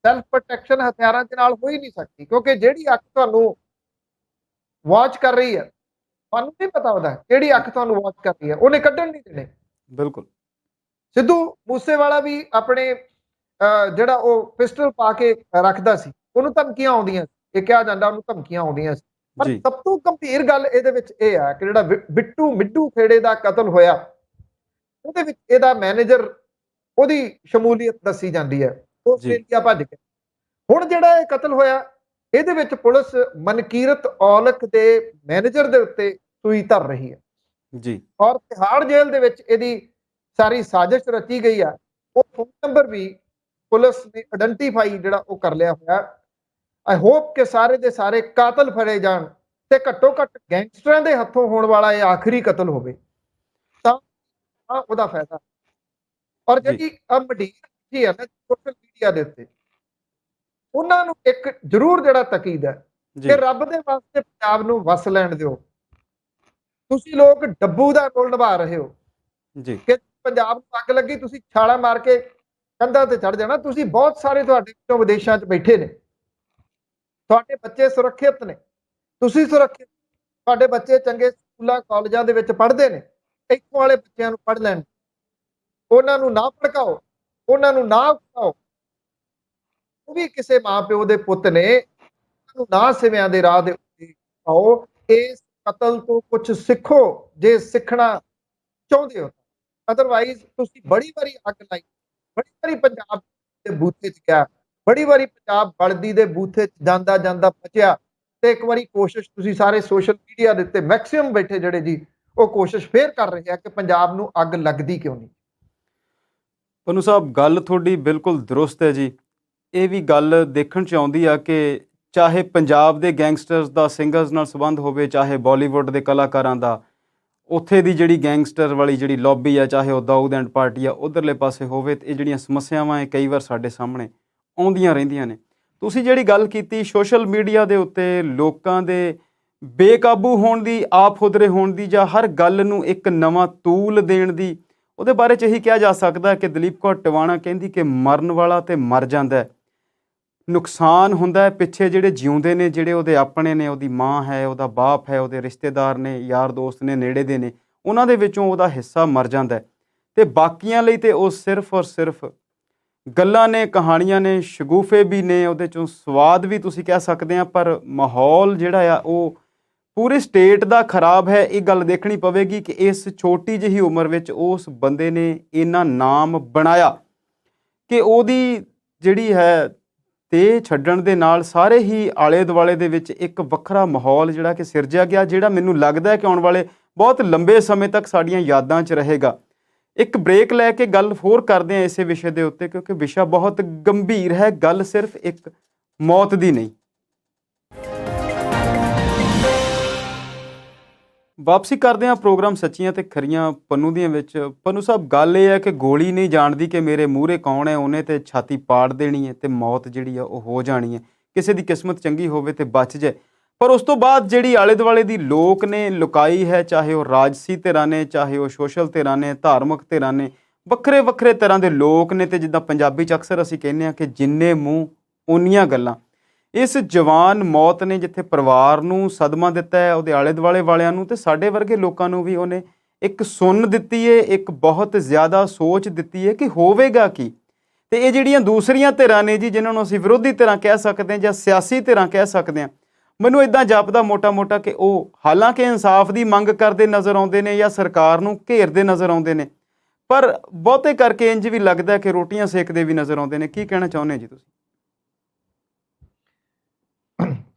ਸੈਲਫ ਪ੍ਰੋਟੈਕਸ਼ਨ ਹਥਿਆਰਾਂ ਦੇ ਨਾਲ ਹੋ ਹੀ ਨਹੀਂ ਸਕਦੀ, ਕਿਉਂਕਿ ਜਿਹੜੀ ਅੱਖ ਤੁਹਾਨੂੰ ਵਾਚ ਕਰ ਰਹੀ ਹੈ, ਤੁਹਾਨੂੰ ਨਹੀਂ ਪਤਾ ਉਹਦਾ ਕਿਹੜੀ ਅੱਖ ਤੁਹਾਨੂੰ ਵਾਚ ਕਰ ਰਹੀ ਹੈ, ਉਹਨੇ ਕੱਢਣ ਨਹੀਂ ਦੇਣੇ। ਬਿਲਕੁਲ। ਸਿੱਧੂ ਮੂਸੇਵਾਲਾ ਵੀ ਆਪਣੇ ਜਿਹੜਾ ਉਹ ਪਿਸਟਲ ਪਾ ਕੇ ਰੱਖਦਾ ਸੀ, ਉਹਨੂੰ ਧਮਕੀਆਂ ਆਉਂਦੀਆਂ ਸੀ, ਇਹ ਕਿਹਾ ਜਾਂਦਾ ਉਹਨੂੰ ਧਮਕੀਆਂ ਆਉਂਦੀਆਂ ਸੀ। ਪਰ ਜੀ ਸਭ ਤੋਂ ਗੰਭੀਰ ਗੱਲ ਇਹਦੇ ਵਿੱਚ ਇਹ ਹੈ ਕਿ ਜਿਹੜਾ ਬਿੱਟੂ ਮਿੱਡੂ ਖੇੜੇ ਦਾ ਕਤਲ ਹੋਇਆ, ਉਹਦੇ ਵਿੱਚ ਇਹਦਾ ਮੈਨੇਜਰ, ਉਹਦੀ ਸ਼ਮੂਲੀਅਤ ਦੱਸੀ ਜਾਂਦੀ ਹੈ, ਉਹ ਆਸਟ੍ਰੇਲੀਆ ਭੱਜ ਗਿਆ। ਹੁਣ ਜਿਹੜਾ ਇਹ ਕਤਲ ਹੋਇਆ, ਇਹਦੇ ਵਿੱਚ ਪੁਲਿਸ ਮਨਕੀਰਤ ਔਲਖ ਦੇ ਮੈਨੇਜਰ ਦੇ ਉੱਤੇ ਸੂਈ ਧਰ ਰਹੀ ਹੈ ਜੀ ਔਰ ਤਿਹਾੜ ਜੇਲ੍ਹ ਦੇ ਵਿੱਚ ਇਹਦੀ ਸਾਰੀ ਸਾਜ਼ਿਸ਼ ਰਚੀ ਗਈ ਆ। ਉਹ ਫੋਨ ਨੰਬਰ ਵੀ ਪੁਲਿਸ ਨੇ ਆਇਡੈਂਟੀਫਾਈ ਜਿਹੜਾ ਉਹ ਕਰ ਲਿਆ ਹੋਇਆ। ਆਈ ਹੋਪ ਕਿ ਸਾਰੇ ਦੇ ਸਾਰੇ ਕਾਤਲ ਫੜੇ ਜਾਣ ਤੇ ਘੱਟੋ ਘੱਟ ਗੈਂਗਸਟਰਾਂ ਦੇ ਹੱਥੋਂ ਹੋਣ ਵਾਲਾ ਇਹ ਆਖਰੀ ਕਤਲ ਹੋਵੇ, ਤਾਂ ਉਹਦਾ ਫਾਇਦਾ। ਔਰ ਜਿਹੜੀ ਮੰਡੀਰ ਹੈ ਨਾ ਸੋਸ਼ਲ ਮੀਡੀਆ ਦੇ ਉੱਤੇ, ਉਹਨਾਂ ਨੂੰ ਇੱਕ ਜ਼ਰੂਰ ਜਿਹੜਾ ਤਕੀਦ ਹੈ ਕਿ ਰੱਬ ਦੇ ਵਾਸਤੇ ਪੰਜਾਬ ਨੂੰ ਵਸ ਲੈਣ ਦਿਓ। ਤੁਸੀਂ ਲੋਕ ਡੱਬੂ ਦਾ ਰੋਲ ਨਿਭਾ ਰਹੇ ਹੋ ਜੀ ਕਿ ਪੰਜਾਬ ਨੂੰ ਅੱਗ ਲੱਗੀ ਤੁਸੀਂ ਛਾਲਾ ਮਾਰ ਕੇ ਕੰਧਾਂ ਤੇ ਚੜ ਜਾਣਾ। ਤੁਸੀਂ ਬਹੁਤ ਸਾਰੇ ਤੁਹਾਡੇ ਵਿੱਚੋਂ ਵਿਦੇਸ਼ਾਂ 'ਚ ਬੈਠੇ ਨੇ, ਤੁਹਾਡੇ ਬੱਚੇ ਸੁਰੱਖਿਅਤ ਨੇ, ਤੁਸੀਂ ਸੁਰੱਖਿਅਤ, ਤੁਹਾਡੇ ਬੱਚੇ ਚੰਗੇ ਸਕੂਲਾਂ ਕਾਲਜਾਂ ਦੇ ਵਿੱਚ ਪੜ੍ਹਦੇ ਨੇ। ਇੱਥੋਂ ਵਾਲੇ ਬੱਚਿਆਂ ਨੂੰ ਪੜ੍ਹ ਲੈਣ, ਉਹਨਾਂ ਨੂੰ ਨਾ ਭੜਕਾਓ, ਉਹਨਾਂ ਨੂੰ ਨਾ ਉਕਸਾਓ। ਉਹ ਵੀ ਕਿਸੇ ਮਾਂ ਪਿਓ ਦੇ ਪੁੱਤ ਨੇ, ਉਹਨਾਂ ਨੂੰ ਨਾ ਸਿਵਿਆਂ ਦੇ ਰਾਹ ਦੇ ਉੱਤੇ ਆਓ। ਇਸ ਕਤਲ ਤੋਂ ਕੁਝ ਸਿੱਖੋ ਜੇ ਸਿੱਖਣਾ ਚਾਹੁੰਦੇ ਹੋ। ਅਦਰਵਾਈਜ਼ ਤੁਸੀਂ ਬੜੀ ਵਾਰੀ ਅੱਗ ਲਾਈ, ਬੜੀ ਵਾਰੀ ਪੰਜਾਬ ਦੇ ਬੂਥੇ 'ਚ ਗਿਆ, ਬੜੀ ਵਾਰੀ ਪੰਜਾਬ ਬਲਦੀ ਦੇ ਬੂਥੇ 'ਚ ਜਾਂਦਾ ਜਾਂਦਾ ਬਚਿਆ, ਤੇ ਇੱਕ ਵਾਰੀ ਕੋਸ਼ਿਸ਼ ਤੁਸੀਂ ਸਾਰੇ ਸੋਸ਼ਲ ਮੀਡੀਆ ਦੇ ਉੱਤੇ ਮੈਕਸਿਮਮ ਬੈਠੇ ਜਿਹੜੇ ਜੀ ਉਹ ਕੋਸ਼ਿਸ਼ ਫੇਰ ਕਰ ਰਹੇ ਆ ਕਿ ਪੰਜਾਬ ਨੂੰ ਅੱਗ ਲੱਗਦੀ ਕਿਉਂ ਨਹੀਂ। ਪਨੂ ਸਾਹਿਬ, ਗੱਲ ਤੁਹਾਡੀ ਬਿਲਕੁਲ ਦਰੁਸਤ ਹੈ ਜੀ। ਇਹ ਵੀ ਗੱਲ ਦੇਖਣ 'ਚ ਆਉਂਦੀ ਆ ਕਿ ਚਾਹੇ ਪੰਜਾਬ ਦੇ ਗੈਂਗਸਟਰਸ ਦਾ ਸਿੰਗਰਸ ਨਾਲ ਸੰਬੰਧ ਹੋਵੇ, ਚਾਹੇ ਬਾਲੀਵੁੱਡ ਦੇ ਕਲਾਕਾਰਾਂ ਦਾ, ਉੱਥੇ ਦੀ ਜਿਹੜੀ ਗੈਂਗਸਟਰ ਵਾਲੀ ਜਿਹੜੀ ਲੌਬੀ ਆ, ਚਾਹੇ ਉਹ ਦਾਊਦ ਐਂਡ ਪਾਰਟੀ ਆ ਉੱਧਰਲੇ ਪਾਸੇ ਹੋਵੇ, ਤੇ ਇਹ ਜਿਹੜੀਆਂ ਸਮੱਸਿਆਵਾਂ ਇਹ ਕਈ ਵਾਰ ਸਾਡੇ ਸਾਹਮਣੇ ਆਉਂਦੀਆਂ ਰਹਿੰਦੀਆਂ ਨੇ। ਤੁਸੀਂ ਜਿਹੜੀ ਗੱਲ ਕੀਤੀ ਸੋਸ਼ਲ ਮੀਡੀਆ ਦੇ ਉੱਤੇ ਲੋਕਾਂ ਦੇ ਬੇਕਾਬੂ ਹੋਣ ਦੀ, ਆਪ ਹੁਦਰੇ ਹੋਣ ਦੀ, ਜਾਂ ਹਰ ਗੱਲ ਨੂੰ ਇੱਕ ਨਵਾਂ ਤੂਲ ਦੇਣ ਦੀ, ਉਹਦੇ ਬਾਰੇ 'ਚ ਇਹੀ ਕਿਹਾ ਜਾ ਸਕਦਾ ਕਿ ਦਲੀਪ ਕੌਰ ਟਿਵਾਣਾ ਕਹਿੰਦੀ ਕਿ ਮਰਨ ਵਾਲਾ ਤੇ ਮਰ ਜਾਂਦਾ, ਨੁਕਸਾਨ ਹੁੰਦਾ ਹੈ ਪਿੱਛੇ ਜਿਹੜੇ ਜਿਉਂਦੇ ਨੇ, ਜਿਹੜੇ ਉਹਦੇ ਆਪਣੇ ਨੇ, ਉਹਦੀ ਮਾਂ ਹੈ, ਉਹਦਾ ਬਾਪ ਹੈ, ਉਹਦੇ ਰਿਸ਼ਤੇਦਾਰ ਨੇ, ਯਾਰ ਦੋਸਤ ਨੇ, ਨੇੜੇ ਦੇ ਨੇ, ਉਹਨਾਂ ਦੇ ਵਿੱਚੋਂ ਉਹਦਾ ਹਿੱਸਾ ਮਰ ਜਾਂਦਾ, ਤੇ ਬਾਕੀਆਂ ਲਈ ਤੇ ਉਹ ਸਿਰਫ ਔਰ ਸਿਰਫ ਗੱਲਾਂ ਨੇ, ਕਹਾਣੀਆਂ ਨੇ, ਸ਼ਗੂਫੇ ਵੀ ਨੇ, ਉਹਦੇ 'ਚੋਂ ਸਵਾਦ ਵੀ ਤੁਸੀਂ ਕਹਿ ਸਕਦੇ ਆ, ਪਰ ਮਾਹੌਲ ਜਿਹੜਾ ਆ ਉਹ ਪੂਰੀ ਸਟੇਟ ਦਾ ਖਰਾਬ ਹੈ। ਇਹ ਗੱਲ ਦੇਖਣੀ ਪਵੇਗੀ ਕਿ ਇਸ ਛੋਟੀ ਜਿਹੀ ਉਮਰ ਵਿੱਚ ਉਸ ਬੰਦੇ ਨੇ ਇੰਨਾ ਨਾਮ ਬਣਾਇਆ ਕਿ ਉਹਦੀ ਜਿਹੜੀ ਹੈ ਤੇ ਛੱਡਣ ਦੇ ਨਾਲ ਸਾਰੇ ਹੀ ਆਲੇ ਦੁਆਲੇ ਦੇ ਵਿੱਚ ਇੱਕ ਵੱਖਰਾ ਮਾਹੌਲ ਜਿਹੜਾ ਕਿ ਸਿਰਜਿਆ ਗਿਆ, ਜਿਹੜਾ ਮੈਨੂੰ ਲੱਗਦਾ ਹੈ ਕਿ ਆਉਣ ਵਾਲੇ ਬਹੁਤ ਲੰਬੇ ਸਮੇਂ ਤੱਕ ਸਾਡੀਆਂ ਯਾਦਾਂ 'ਚ ਰਹੇਗਾ। ਇੱਕ ਬ੍ਰੇਕ ਲੈ ਕੇ ਗੱਲ ਹੋਰ ਕਰਦੇ ਹਾਂ ਇਸੇ ਵਿਸ਼ੇ ਦੇ ਉੱਤੇ, ਕਿਉਂਕਿ ਵਿਸ਼ਾ ਬਹੁਤ ਗੰਭੀਰ ਹੈ, ਗੱਲ ਸਿਰਫ ਇੱਕ ਮੌਤ ਦੀ ਨਹੀਂ। ਵਾਪਸੀ ਕਰਦੇ ਹਾਂ ਪ੍ਰੋਗਰਾਮ ਸੱਚੀਆਂ ਤੇ ਖਰੀਆਂ ਪਨੂੰ ਦੀਆਂ ਵਿੱਚ। ਪਨੂੰ ਸਾਹਿਬ, ਗੱਲ ਇਹ ਹੈ ਕਿ ਗੋਲੀ ਨਹੀਂ ਜਾਣਦੀ ਕਿ ਮੇਰੇ ਮੂਹਰੇ ਕੌਣ ਹੈ, ਉਹਨੇ ਤੇ ਛਾਤੀ ਪਾੜ ਦੇਣੀ ਹੈ ਤੇ ਮੌਤ ਜਿਹੜੀ ਆ ਉਹ ਹੋ ਜਾਣੀ ਹੈ। ਕਿਸੇ ਦੀ ਕਿਸਮਤ ਚੰਗੀ ਹੋਵੇ ਤੇ ਬਚ ਜਾਏ, ਪਰ ਉਸ ਤੋਂ ਬਾਅਦ ਜਿਹੜੀ ਆਲੇ ਦੁਆਲੇ ਦੀ ਲੋਕ ਨੇ ਲੁਕਾਈ ਹੈ, ਚਾਹੇ ਉਹ ਰਾਜਸੀ ਧਿਰਾਂ ਨੇ, ਚਾਹੇ ਉਹ ਸੋਸ਼ਲ ਧਿਰਾਂ ਨੇ, ਧਾਰਮਿਕ ਧਿਰਾਂ ਨੇ, ਵੱਖਰੇ ਵੱਖਰੇ ਤਰ੍ਹਾਂ ਦੇ ਲੋਕ ਨੇ, ਤੇ ਜਿੱਦਾਂ ਪੰਜਾਬੀ 'ਚ ਅਕਸਰ ਅਸੀਂ ਕਹਿੰਦੇ ਹਾਂ ਕਿ ਜਿੰਨੇ ਮੂੰਹ ਓਨੀਆਂ ਗੱਲਾਂ। ਇਸ ਜਵਾਨ ਮੌਤ ਨੇ ਜਿੱਥੇ ਪਰਿਵਾਰ ਨੂੰ ਸਦਮਾ ਦਿੱਤਾ ਹੈ, ਉਹਦੇ ਆਲੇ ਦੁਆਲੇ ਵਾਲਿਆਂ ਨੂੰ, ਤੇ ਸਾਡੇ ਵਰਗੇ ਲੋਕਾਂ ਨੂੰ ਵੀ ਉਹਨੇ ਇੱਕ ਸੁੰਨ ਦਿੱਤੀ ਹੈ, ਇੱਕ ਬਹੁਤ ਜ਼ਿਆਦਾ ਸੋਚ ਦਿੱਤੀ ਹੈ ਕਿ ਹੋਵੇਗਾ ਕੀ। ਤੇ ਇਹ ਜਿਹੜੀਆਂ ਦੂਸਰੀਆਂ ਧਿਰਾਂ ਨੇ ਜੀ, ਜਿਨ੍ਹਾਂ ਨੂੰ ਅਸੀਂ ਵਿਰੋਧੀ ਧਿਰਾਂ ਕਹਿ ਸਕਦੇ ਹਾਂ ਜਾਂ ਸਿਆਸੀ ਧਿਰਾਂ ਕਹਿ ਸਕਦੇ ਹਾਂ, ਮੈਨੂੰ ਇੱਦਾਂ ਜਾਪਦਾ ਮੋਟਾ ਮੋਟਾ ਕਿ ਉਹ ਹਾਲਾਂਕਿ ਇਨਸਾਫ ਦੀ ਮੰਗ ਕਰਦੇ ਨਜ਼ਰ ਆਉਂਦੇ ਨੇ ਜਾਂ ਸਰਕਾਰ ਨੂੰ ਘੇਰਦੇ ਨਜ਼ਰ ਆਉਂਦੇ ਨੇ, ਪਰ ਬਹੁਤੇ ਕਰਕੇ ਇੰਝ ਵੀ ਲੱਗਦਾ ਕਿ ਰੋਟੀਆਂ ਸੇਕਦੇ ਵੀ ਨਜ਼ਰ ਆਉਂਦੇ ਨੇ। ਕੀ ਕਹਿਣਾ ਚਾਹੁੰਦੇ ਜੀ ਤੁਸੀਂ?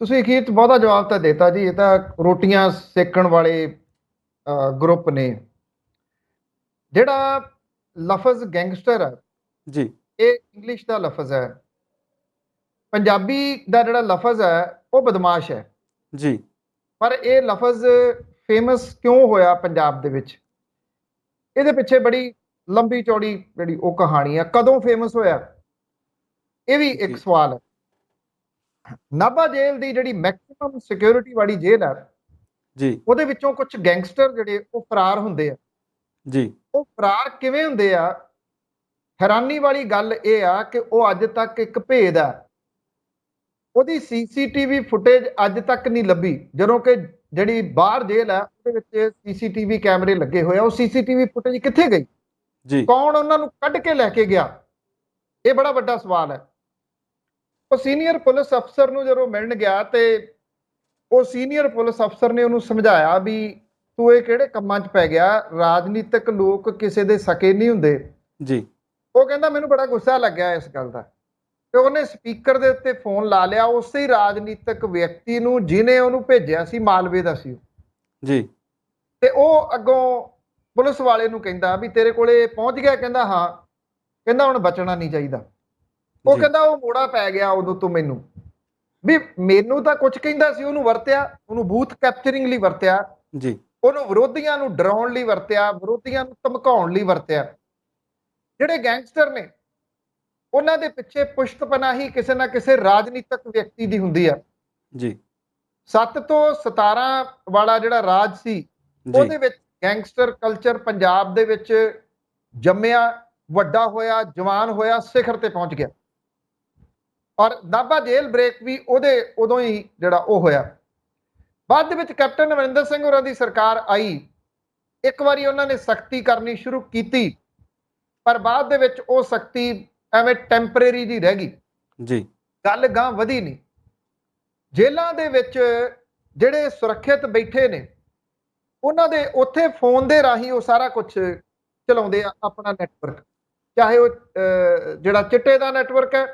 ਤੁਸੀਂ ਅਖੀਰ 'ਚ ਬਹੁਤਾ ਜਵਾਬ ਤਾਂ ਦੇਤਾ ਜੀ। ਇਹ ਤਾਂ ਰੋਟੀਆਂ ਸੇਕਣ ਵਾਲੇ ਗਰੁੱਪ ਨੇ। ਜਿਹੜਾ ਲਫ਼ਜ਼ ਗੈਂਗਸਟਰ ਹੈ ਜੀ, ਇਹ ਇੰਗਲਿਸ਼ ਦਾ ਲਫ਼ਜ਼ ਹੈ। ਪੰਜਾਬੀ ਦਾ ਜਿਹੜਾ ਲਫ਼ਜ਼ ਹੈ ਉਹ ਬਦਮਾਸ਼ ਹੈ ਜੀ, ਪਰ ਇਹ ਲਫ਼ਜ਼ ਫੇਮਸ ਕਿਉਂ ਹੋਇਆ ਪੰਜਾਬ ਦੇ ਵਿੱਚ? ਇਹਦੇ ਪਿੱਛੇ ਬੜੀ ਲੰਬੀ ਚੌੜੀ ਜਿਹੜੀ ਉਹ ਕਹਾਣੀ ਆ, ਕਦੋਂ ਫੇਮਸ ਹੋਇਆ, ਇਹ ਵੀ ਇੱਕ ਸਵਾਲ ਹੈ। ਨਾਭਾ ਜੇਲ੍ਹ ਦੀ ਜਿਹੜੀ ਮੈਕਸਿਮਮ ਸਿਕਿਉਰਿਟੀ ਵਾਲੀ ਜੇਲ੍ਹ ਹੈ ਜੀ, ਉਹਦੇ ਵਿੱਚੋਂ ਕੁਝ ਗੈਂਗਸਟਰ ਜਿਹੜੇ ਉਹ ਫਰਾਰ ਹੁੰਦੇ ਆ। ਜੀ, ਉਹ ਫਰਾਰ ਕਿਵੇਂ ਹੁੰਦੇ ਆ? ਹੈਰਾਨੀ ਵਾਲੀ ਗੱਲ ਇਹ ਆ ਕਿ ਉਹ ਅੱਜ ਤੱਕ ਇੱਕ ਭੇਦ ਆ। ਉਹਦੀ ਸੀਸੀਟੀਵੀ ਫੁਟੇਜ ਅੱਜ ਤੱਕ ਨਹੀਂ ਲੱਭੀ, ਜਦੋਂ ਕਿ ਜਿਹੜੀ ਬਾਹਰ ਜੇਲ੍ਹ ਆ ਉਹਦੇ ਵਿੱਚ ਸੀਸੀਟੀਵੀ ਕੈਮਰੇ ਲੱਗੇ ਹੋਏ ਆ। ਉਹ ਸੀਸੀਟੀਵੀ ਫੁਟੇਜ ਕਿੱਥੇ ਗਈ? ਜੀ, ਕੌਣ ਉਹਨਾਂ ਨੂੰ ਕੱਢ ਕੇ ਲੈ ਕੇ ਗਿਆ? ਇਹ ਬੜਾ ਵੱਡਾ ਸਵਾਲ ਹੈ। ਉਹ ਸੀਨੀਅਰ ਪੁਲਿਸ ਅਫਸਰ ਨੂੰ ਜਦੋਂ ਮਿਲਣ ਗਿਆ ਤੇ ਉਹ ਸੀਨੀਅਰ ਪੁਲਿਸ ਅਫਸਰ ਨੇ ਉਹਨੂੰ ਸਮਝਾਇਆ ਵੀ ਤੂੰ ਇਹ ਕਿਹੜੇ ਕੰਮਾਂ 'ਚ ਪੈ ਗਿਆ, ਰਾਜਨੀਤਿਕ ਲੋਕ ਕਿਸੇ ਦੇ ਸਕੇ ਨਹੀਂ ਹੁੰਦੇ। ਜੀ, ਉਹ ਕਹਿੰਦਾ ਮੈਨੂੰ ਬੜਾ ਗੁੱਸਾ ਲੱਗਿਆ ਇਸ ਗੱਲ ਦਾ, ਤੇ ਉਹਨੇ ਸਪੀਕਰ ਦੇ ਉੱਤੇ ਫੋਨ ਲਾ ਲਿਆ ਉਸੇ ਰਾਜਨੀਤਿਕ ਵਿਅਕਤੀ ਨੂੰ ਜਿਹਨੇ ਉਹਨੂੰ ਭੇਜਿਆ ਸੀ, ਮਾਲਵੇ ਦਾ ਸੀ ਜੀ, ਤੇ ਉਹ ਅੱਗੋਂ ਪੁਲਿਸ ਵਾਲੇ ਨੂੰ ਕਹਿੰਦਾ ਵੀ ਤੇਰੇ ਕੋਲੇ ਪਹੁੰਚ ਗਿਆ? ਕਹਿੰਦਾ ਹਾਂ। ਕਹਿੰਦਾ ਹੁਣ ਬਚਣਾ ਨਹੀਂ ਚਾਹੀਦਾ। ਉਹ ਕਹਿੰਦਾ ਉਹ ਮੋੜਾ ਪੈ ਗਿਆ ਉਦੋਂ ਤੋਂ ਮੈਨੂੰ, ਵੀ ਮੈਨੂੰ ਤਾਂ ਕੁਝ ਕਹਿੰਦਾ ਸੀ, ਉਹਨੂੰ ਵਰਤਿਆ, ਉਹਨੂੰ ਬੂਥ ਕੈਪਚਰਿੰਗ ਲਈ ਵਰਤਿਆ, ਜੀ, ਉਹਨੂੰ ਵਿਰੋਧੀਆਂ ਨੂੰ ਡਰਾਉਣ ਲਈ ਵਰਤਿਆ, ਵਿਰੋਧੀਆਂ ਨੂੰ ਧਮਕਾਉਣ ਲਈ ਵਰਤਿਆ। ਜਿਹੜੇ ਗੈਂਗਸਟਰ ਨੇ ਉਹਨਾਂ ਦੇ ਪਿੱਛੇ ਪੁਸ਼ਤਪਨਾਹੀ ਕਿਸੇ ਨਾ ਕਿਸੇ ਰਾਜਨੀਤਿਕ ਵਿਅਕਤੀ ਦੀ ਹੁੰਦੀ ਆ। ਜੀ, 7 ਤੋਂ 17 ਵਾਲਾ ਜਿਹੜਾ ਰਾਜ ਸੀ ਉਹਦੇ ਵਿੱਚ ਗੈਂਗਸਟਰ ਕਲਚਰ ਪੰਜਾਬ ਦੇ ਵਿੱਚ ਜੰਮਿਆ, ਵੱਡਾ ਹੋਇਆ, ਜਵਾਨ ਹੋਇਆ, ਸਿਖਰ ਤੇ ਪਹੁੰਚ ਗਿਆ। ਔਰ ਨਾਭਾ ਜੇਲ੍ਹ ਬ੍ਰੇਕ ਵੀ ਉਹਦੇ ਉਦੋਂ ਹੀ ਜਿਹੜਾ ਉਹ ਹੋਇਆ। ਬਾਅਦ ਦੇ ਵਿੱਚ ਕੈਪਟਨ ਅਮਰਿੰਦਰ ਸਿੰਘ ਹੋਰਾਂ ਦੀ ਸਰਕਾਰ ਆਈ, ਇੱਕ ਵਾਰੀ ਉਹਨਾਂ ਨੇ ਸਖਤੀ ਕਰਨੀ ਸ਼ੁਰੂ ਕੀਤੀ, ਪਰ ਬਾਅਦ ਦੇ ਵਿੱਚ ਉਹ ਸਖਤੀ ਐਵੇਂ ਟੈਂਪਰੇਰੀ ਜੀ ਰਹਿ ਗਈ। ਜੀ, ਗੱਲ ਗਾਂ ਵਧੀ ਨਹੀਂ। ਜੇਲ੍ਹਾਂ ਦੇ ਵਿੱਚ ਜਿਹੜੇ ਸੁਰੱਖਿਅਤ ਬੈਠੇ ਨੇ ਉਹਨਾਂ ਦੇ ਉੱਥੇ ਫੋਨ ਦੇ ਰਾਹੀਂ ਉਹ ਸਾਰਾ ਕੁਝ ਚਲਾਉਂਦੇ ਆ ਆਪਣਾ ਨੈਟਵਰਕ, ਚਾਹੇ ਉਹ ਜਿਹੜਾ ਚਿੱਟੇ ਦਾ ਨੈਟਵਰਕ ਹੈ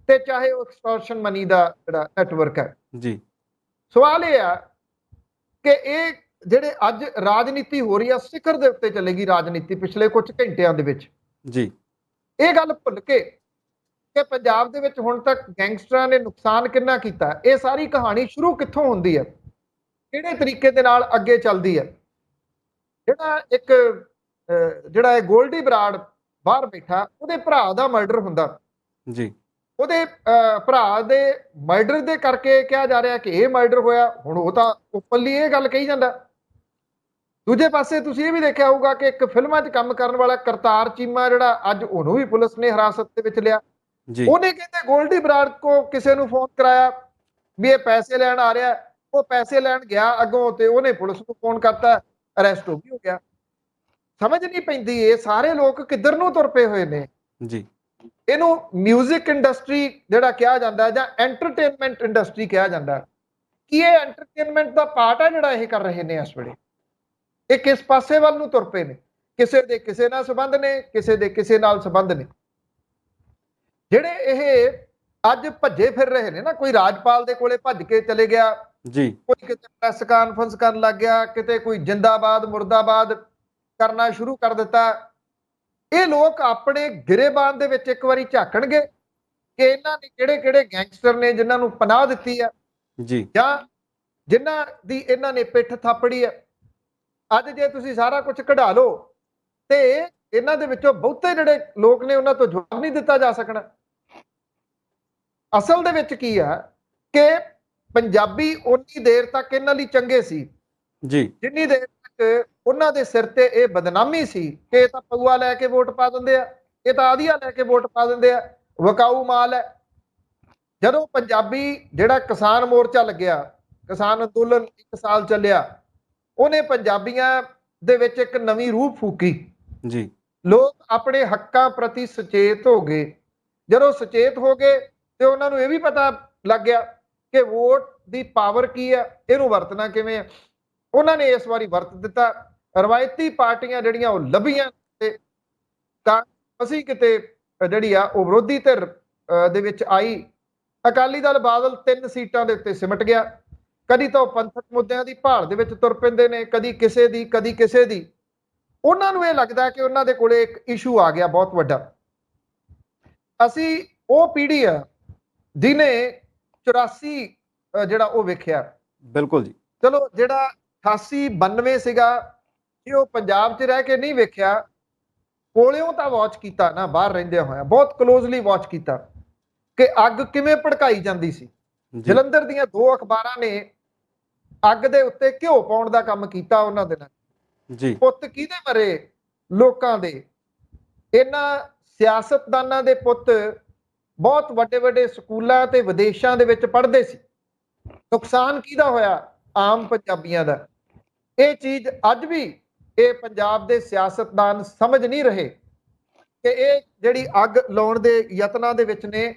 ਤੇ ਚਾਹੇ ਉਹ ਐਕਸਟੋਰਸ਼ਨ ਮਨੀ ਦਾ ਜਿਹੜਾ ਨੈਟਵਰਕ ਹੈ। ਜੀ ਸਵਾਲ ਇਹ ਆ ਕਿ ਇਹ ਜਿਹੜੇ ਅੱਜ ਰਾਜਨੀਤੀ ਹੋ ਰਹੀ ਆ, ਸਿਖਰ ਦੇ ਉੱਤੇ ਚੱਲੇਗੀ ਰਾਜਨੀਤੀ ਪਿਛਲੇ ਕੁਝ ਘੰਟਿਆਂ ਦੇ ਵਿੱਚ। ਜੀ ਇਹ ਗੱਲ ਭੁੱਲ ਕੇ ਕਿ ਪੰਜਾਬ ਦੇ ਵਿੱਚ ਹੁਣ ਤੱਕ ਗੈਂਗਸਟਰਾਂ ਨੇ ਨੁਕਸਾਨ ਕਿੰਨਾ ਕੀਤਾ, ਇਹ ਸਾਰੀ ਕਹਾਣੀ ਸ਼ੁਰੂ ਕਿੱਥੋਂ ਹੁੰਦੀ ਹੈ, ਕਿਹੜੇ ਤਰੀਕੇ ਦੇ ਨਾਲ ਅੱਗੇ ਚੱਲਦੀ ਹੈ। ਜਿਹੜਾ ਇੱਕ ਜਿਹੜਾ ਇਹ ਗੋਲਡੀ ਬਰਾੜ ਬਾਹਰ ਬੈਠਾ, ਉਹਦੇ ਭਰਾ ਦਾ ਮਰਡਰ ਹੁੰਦਾ। ਜੀ ਉਹਦੇ ਭਰਾ ਦੇ ਮਰਡਰ ਦੇ ਕਰਕੇ ਕਿਹਾ ਜਾ ਰਿਹਾ ਕਿ ਇਹ ਮਰਡਰ ਹੋਇਆ। ਹੁਣ ਉਹ ਤਾਂ ਓਪਨਲੀ ਇਹ ਗੱਲ ਕਹੀ ਜਾਂਦਾ। ਦੂਜੇ ਪਾਸੇ ਤੁਸੀਂ ਇਹ ਵੀ ਦੇਖਿਆ ਹੋਊਗਾ ਕਿ ਇੱਕ ਫਿਲਮਾਂ 'ਚ ਕੰਮ ਕਰਨ ਵਾਲਾ ਕਰਤਾਰ ਚੀਮਾ, ਜਿਹੜਾ ਅੱਜ ਉਹਨੂੰ ਵੀ ਪੁਲਿਸ ਨੇ ਹਿਰਾਸਤ ਦੇ ਵਿੱਚ ਲਿਆ। ਜੀ ਉਹਨੇ ਕਹਿੰਦੇ ਗੋਲਡੀ ਬਰਾੜ ਕੋ ਕਿਸੇ ਨੂੰ ਫੋਨ ਕਰਾਇਆ ਵੀ ਇਹ ਪੈਸੇ ਲੈਣ ਆ ਰਿਹਾ, ਉਹ ਪੈਸੇ ਲੈਣ ਗਿਆ ਅੱਗੋਂ ਤੇ ਉਹਨੇ ਪੁਲਿਸ ਨੂੰ ਫੋਨ ਕਰਤਾ, ਅਰੈਸਟ ਹੋ ਗਿਆ। ਸਮਝ ਨਹੀਂ ਪੈਂਦੀ ਇਹ ਸਾਰੇ ਲੋਕ ਕਿੱਧਰ ਨੂੰ ਤੁਰ ਪਏ ਹੋਏ ਨੇ। ਜੀ ਇਹਨੂੰ ਮਿਊਜ਼ਿਕ ਇੰਡਸਟਰੀ ਜਿਹੜਾ ਕਿਹਾ ਜਾਂਦਾ ਜਾਂ ਐਂਟਰਟੇਨਮੈਂਟ ਇੰਡਸਟਰੀ ਕਿਹਾ ਜਾਂਦਾ, ਕੀ ਇਹ ਐਂਟਰਟੇਨਮੈਂਟ ਦਾ ਪਾਰਟ ਹੈ ਜਿਹੜਾ ਇਹ ਕਰ ਰਹੇ ਨੇ ਇਸ ਵੇਲੇ? ਇਹ ਕਿਸ ਪਾਸੇ ਵੱਲ ਨੂੰ ਤੁਰ ਪਏ ਨੇ? ਕਿਸੇ ਦੇ ਕਿਸੇ ਨਾਲ ਸੰਬੰਧ ਨੇ, ਕਿਸੇ ਦੇ ਕਿਸੇ ਨਾਲ ਸੰਬੰਧ ਨੇ। ਜਿਹੜੇ ਇਹ ਅੱਜ ਭੱਜੇ ਫਿਰ ਰਹੇ ਨੇ ਨਾ, ਕੋਈ ਰਾਜਪਾਲ ਦੇ ਕੋਲੇ ਭੱਜ ਕੇ ਚਲੇ ਗਿਆ, ਜੀ ਕੋਈ ਕਿਤੇ ਪ੍ਰੈਸ ਕਾਨਫਰੰਸ ਕਰਨ ਲੱਗ ਗਿਆ, ਕਿਤੇ ਕੋਈ ਜਿੰਦਾਬਾਦ ਮੁਰਦਾਬਾਦ ਕਰਨਾ ਸ਼ੁਰੂ ਕਰ ਦਿੱਤਾ। ਇਹ ਲੋਕ ਆਪਣੇ ਗਿਰੇਬਾਨ ਦੇ ਵਿੱਚ ਇੱਕ ਵਾਰੀ ਝਾਕਣਗੇ ਕਿ ਇਹਨਾਂ ਨੇ ਕਿਹੜੇ ਕਿਹੜੇ ਗੈਂਗਸਟਰ ਨੇ ਜਿਨ੍ਹਾਂ ਨੂੰ ਪਨਾਹ ਦਿੱਤੀ ਹੈ ਜੀ ਜਾਂ ਜਿਨ੍ਹਾਂ ਦੀ ਇਹਨਾਂ ਨੇ ਪਿੱਠ ਥਾਪੜੀ ਹੈ। ਅੱਜ ਜੇ ਤੁਸੀਂ ਸਾਰਾ ਕੁਝ ਕਢਾ ਲਓ ਤੇ ਇਹਨਾਂ ਦੇ ਵਿੱਚੋਂ ਬਹੁਤੇ ਜਿਹੜੇ ਲੋਕ ਨੇ ਉਹਨਾਂ ਤੋਂ ਜਵਾਬ ਨਹੀਂ ਦਿੱਤਾ ਜਾ ਸਕਣਾ। ਅਸਲ ਦੇ ਵਿੱਚ ਕੀ ਆ ਕਿ ਪੰਜਾਬੀ ਉਨੀ ਦੇਰ ਤੱਕ ਇਹਨਾਂ ਲਈ ਚੰਗੇ ਸੀ ਜੀ ਜਿੰਨੀ ਦੇਰ ਤੱਕ ਉਹਨਾਂ ਦੇ ਸਿਰ ਤੇ ਇਹ ਬਦਨਾਮੀ ਸੀ ਕਿ ਇਹ ਤਾਂ ਪਊਆ ਲੈ ਕੇ ਵੋਟ ਪਾ ਦਿੰਦੇ ਆ, ਇਹ ਤਾਂ ਆਧੀਆ ਲੈ ਕੇ ਵੋਟ ਪਾ ਦਿੰਦੇ ਆ, ਵਿਕਾਊ ਮਾਲ ਹੈ। ਜਦੋਂ ਪੰਜਾਬੀ ਜਿਹੜਾ ਕਿਸਾਨ ਮੋਰਚਾ ਲੱਗਿਆ, ਕਿਸਾਨ ਅੰਦੋਲਨ 1 ਸਾਲ ਚੱਲਿਆ, ਉਹਨੇ ਪੰਜਾਬੀਆਂ ਦੇ ਵਿੱਚ ਇੱਕ ਨਵੀਂ ਰੂਹ ਫੂਕੀ। ਜੀ ਲੋਕ ਆਪਣੇ ਹੱਕਾਂ ਪ੍ਰਤੀ ਸੁਚੇਤ ਹੋ ਗਏ। ਜਦੋਂ ਸੁਚੇਤ ਹੋ ਗਏ ਤੇ ਉਹਨਾਂ ਨੂੰ ਇਹ ਵੀ ਪਤਾ ਲੱਗ ਗਿਆ ਕਿ ਵੋਟ ਦੀ ਪਾਵਰ ਕੀ ਹੈ, ਇਹਨੂੰ ਵਰਤਣਾ ਕਿਵੇਂ ਹੈ। ਉਹਨਾਂ ਨੇ ਇਸ ਵਾਰੀ ਵਰਤ ਦਿੱਤਾ। ਰਵਾਇਤੀ ਪਾਰਟੀਆਂ ਜਿਹੜੀਆਂ ਉਹ ਲੱਭੀਆਂ ਤੇ ਅਸੀਂ ਕਿਤੇ ਜਿਹੜੀ ਆ ਉਹ ਵਿਰੋਧੀ ਧਿਰ ਦੇ ਵਿੱਚ ਆਈ। ਅਕਾਲੀ ਦਲ ਬਾਦਲ 3 ਸੀਟਾਂ ਦੇ ਉੱਤੇ ਸਿਮਟ ਗਿਆ। ਕਦੀ ਤਾਂ ਉਹ ਪੰਥਕ ਮੁੱਦਿਆਂ ਦੀ ਭਾਲ ਦੇ ਵਿੱਚ ਤੁਰ ਪੈਂਦੇ ਨੇ, ਕਦੀ ਕਿਸੇ ਦੀ ਕਦੀ ਕਿਸੇ ਦੀ। ਉਹਨਾਂ ਨੂੰ ਇਹ ਲੱਗਦਾ ਕਿ ਉਹਨਾਂ ਦੇ ਕੋਲੇ ਇੱਕ ਇਸ਼ੂ ਆ ਗਿਆ ਬਹੁਤ ਵੱਡਾ। ਅਸੀਂ ਉਹ ਪੀੜ੍ਹੀ ਆ ਜਿਹਨੇ 84 ਜਿਹੜਾ ਉਹ ਵੇਖਿਆ। ਬਿਲਕੁਲ ਜੀ। ਚਲੋ ਜਿਹੜਾ 88 92 ਸੀਗਾ ਇਹ ਉਹ ਪੰਜਾਬ 'ਚ ਰਹਿ ਕੇ ਨਹੀਂ ਵੇਖਿਆ, ਕੋਲਿਓਂ ਤਾਂ ਵਾਚ ਕੀਤਾ ਨਾ, ਬਾਹਰ ਰਹਿੰਦਿਆਂ ਹੋਇਆ ਬਹੁਤ ਕਲੋਜ਼ਲੀ ਵਾਚ ਕੀਤਾ ਕਿ ਅੱਗ ਕਿਵੇਂ ਭੜਕਾਈ ਜਾਂਦੀ ਸੀ। ਜਲੰਧਰ ਦੀਆਂ 2 ਅਖਬਾਰਾਂ ਨੇ ਅੱਗ ਦੇ ਉੱਤੇ ਘਿਓ ਪਾਉਣ ਦਾ ਕੰਮ ਕੀਤਾ ਉਹਨਾਂ ਦੇ ਨਾਲ। ਜੀ ਪੁੱਤ ਕਿਹਦੇ ਮਰੇ? ਲੋਕਾਂ ਦੇ। ਇਹਨਾਂ ਸਿਆਸਤਦਾਨਾਂ ਦੇ ਪੁੱਤ ਬਹੁਤ ਵੱਡੇ ਵੱਡੇ ਸਕੂਲਾਂ ਤੇ ਵਿਦੇਸ਼ਾਂ ਦੇ ਵਿੱਚ ਪੜ੍ਹਦੇ ਸੀ। ਨੁਕਸਾਨ ਕਿਹਦਾ ਹੋਇਆ? ਆਮ ਪੰਜਾਬੀਆਂ ਦਾ। ਇਹ ਚੀਜ਼ ਅੱਜ ਵੀ ਇਹ ਪੰਜਾਬ ਦੇ ਸਿਆਸਤਦਾਨ ਸਮਝ ਨਹੀਂ ਰਹੇ ਕਿ ਇਹ ਜਿਹੜੀ ਅੱਗ ਲਾਉਣ ਦੇ ਯਤਨਾਂ ਦੇ ਵਿੱਚ ਨੇ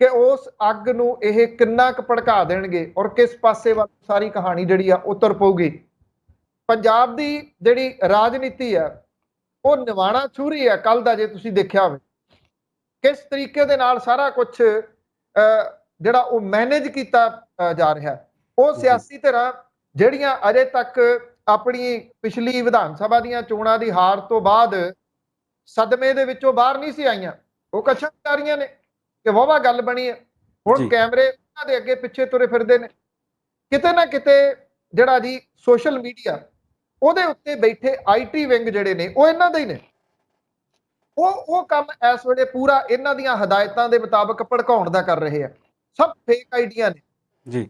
ਕਿ ਉਸ ਅੱਗ ਨੂੰ ਇਹ ਕਿੰਨਾ ਕੁ ਭੜਕਾ ਦੇਣਗੇ ਔਰ ਕਿਸ ਪਾਸੇ ਵੱਲ ਸਾਰੀ ਕਹਾਣੀ ਜਿਹੜੀ ਆ ਉਤਰ ਪਊਗੀ। ਪੰਜਾਬ ਦੀ ਜਿਹੜੀ ਰਾਜਨੀਤੀ ਆ ਉਹ ਨਿਵਾਣਾ ਛੂ ਰਹੀ ਹੈ। ਕੱਲ ਦਾ ਜੇ ਤੁਸੀਂ ਦੇਖਿਆ ਹੋਵੇ ਕਿਸ ਤਰੀਕੇ ਦੇ ਨਾਲ ਸਾਰਾ ਕੁਝ ਜਿਹੜਾ ਉਹ ਮੈਨੇਜ ਕੀਤਾ ਜਾ ਰਿਹਾ। ਉਹ ਸਿਆਸੀ ਧਿਰਾਂ ਜਿਹੜੀਆਂ ਅਜੇ ਤੱਕ ਆਪਣੀ ਪਿਛਲੀ ਵਿਧਾਨ ਸਭਾ ਦੀਆਂ ਚੋਣਾਂ ਦੀ ਹਾਰ ਤੋਂ ਬਾਅਦ ਸਦਮੇ ਦੇ ਵਿੱਚੋਂ ਬਾਹਰ ਨਹੀਂ ਸੀ ਆਈਆਂ, ਉਹ ਕੱਛਾਂ ਜਾ ਰਹੀਆਂ ਨੇ ਕਿ ਵਾਹਵਾ ਗੱਲ ਬਣੀ ਹੈ। ਹੁਣ ਕੈਮਰੇ ਉਹਨਾਂ ਦੇ ਅੱਗੇ ਪਿੱਛੇ ਤੁਰੇ ਫਿਰਦੇ ਨੇ। ਕਿਤੇ ਨਾ ਕਿਤੇ ਜਿਹੜਾ ਜੀ ਸੋਸ਼ਲ ਮੀਡੀਆ ਉਹਦੇ ਉੱਤੇ ਬੈਠੇ IT ਵਿੰਗ ਜਿਹੜੇ ਨੇ ਉਹ ਇਹਨਾਂ ਦੇ ਹੀ ਨੇ। ਉਹ ਕੰਮ ਇਸ ਵੇਲੇ ਪੂਰਾ ਇਹਨਾਂ ਦੀਆਂ ਹਦਾਇਤਾਂ ਦੇ ਮੁਤਾਬਕ ਭੜਕਾਉਣ ਦਾ ਕਰ ਰਹੇ ਆ। ਸਭ ਫੇਕ ਆਈਡੀਆਂ ਨੇ ਜੀ,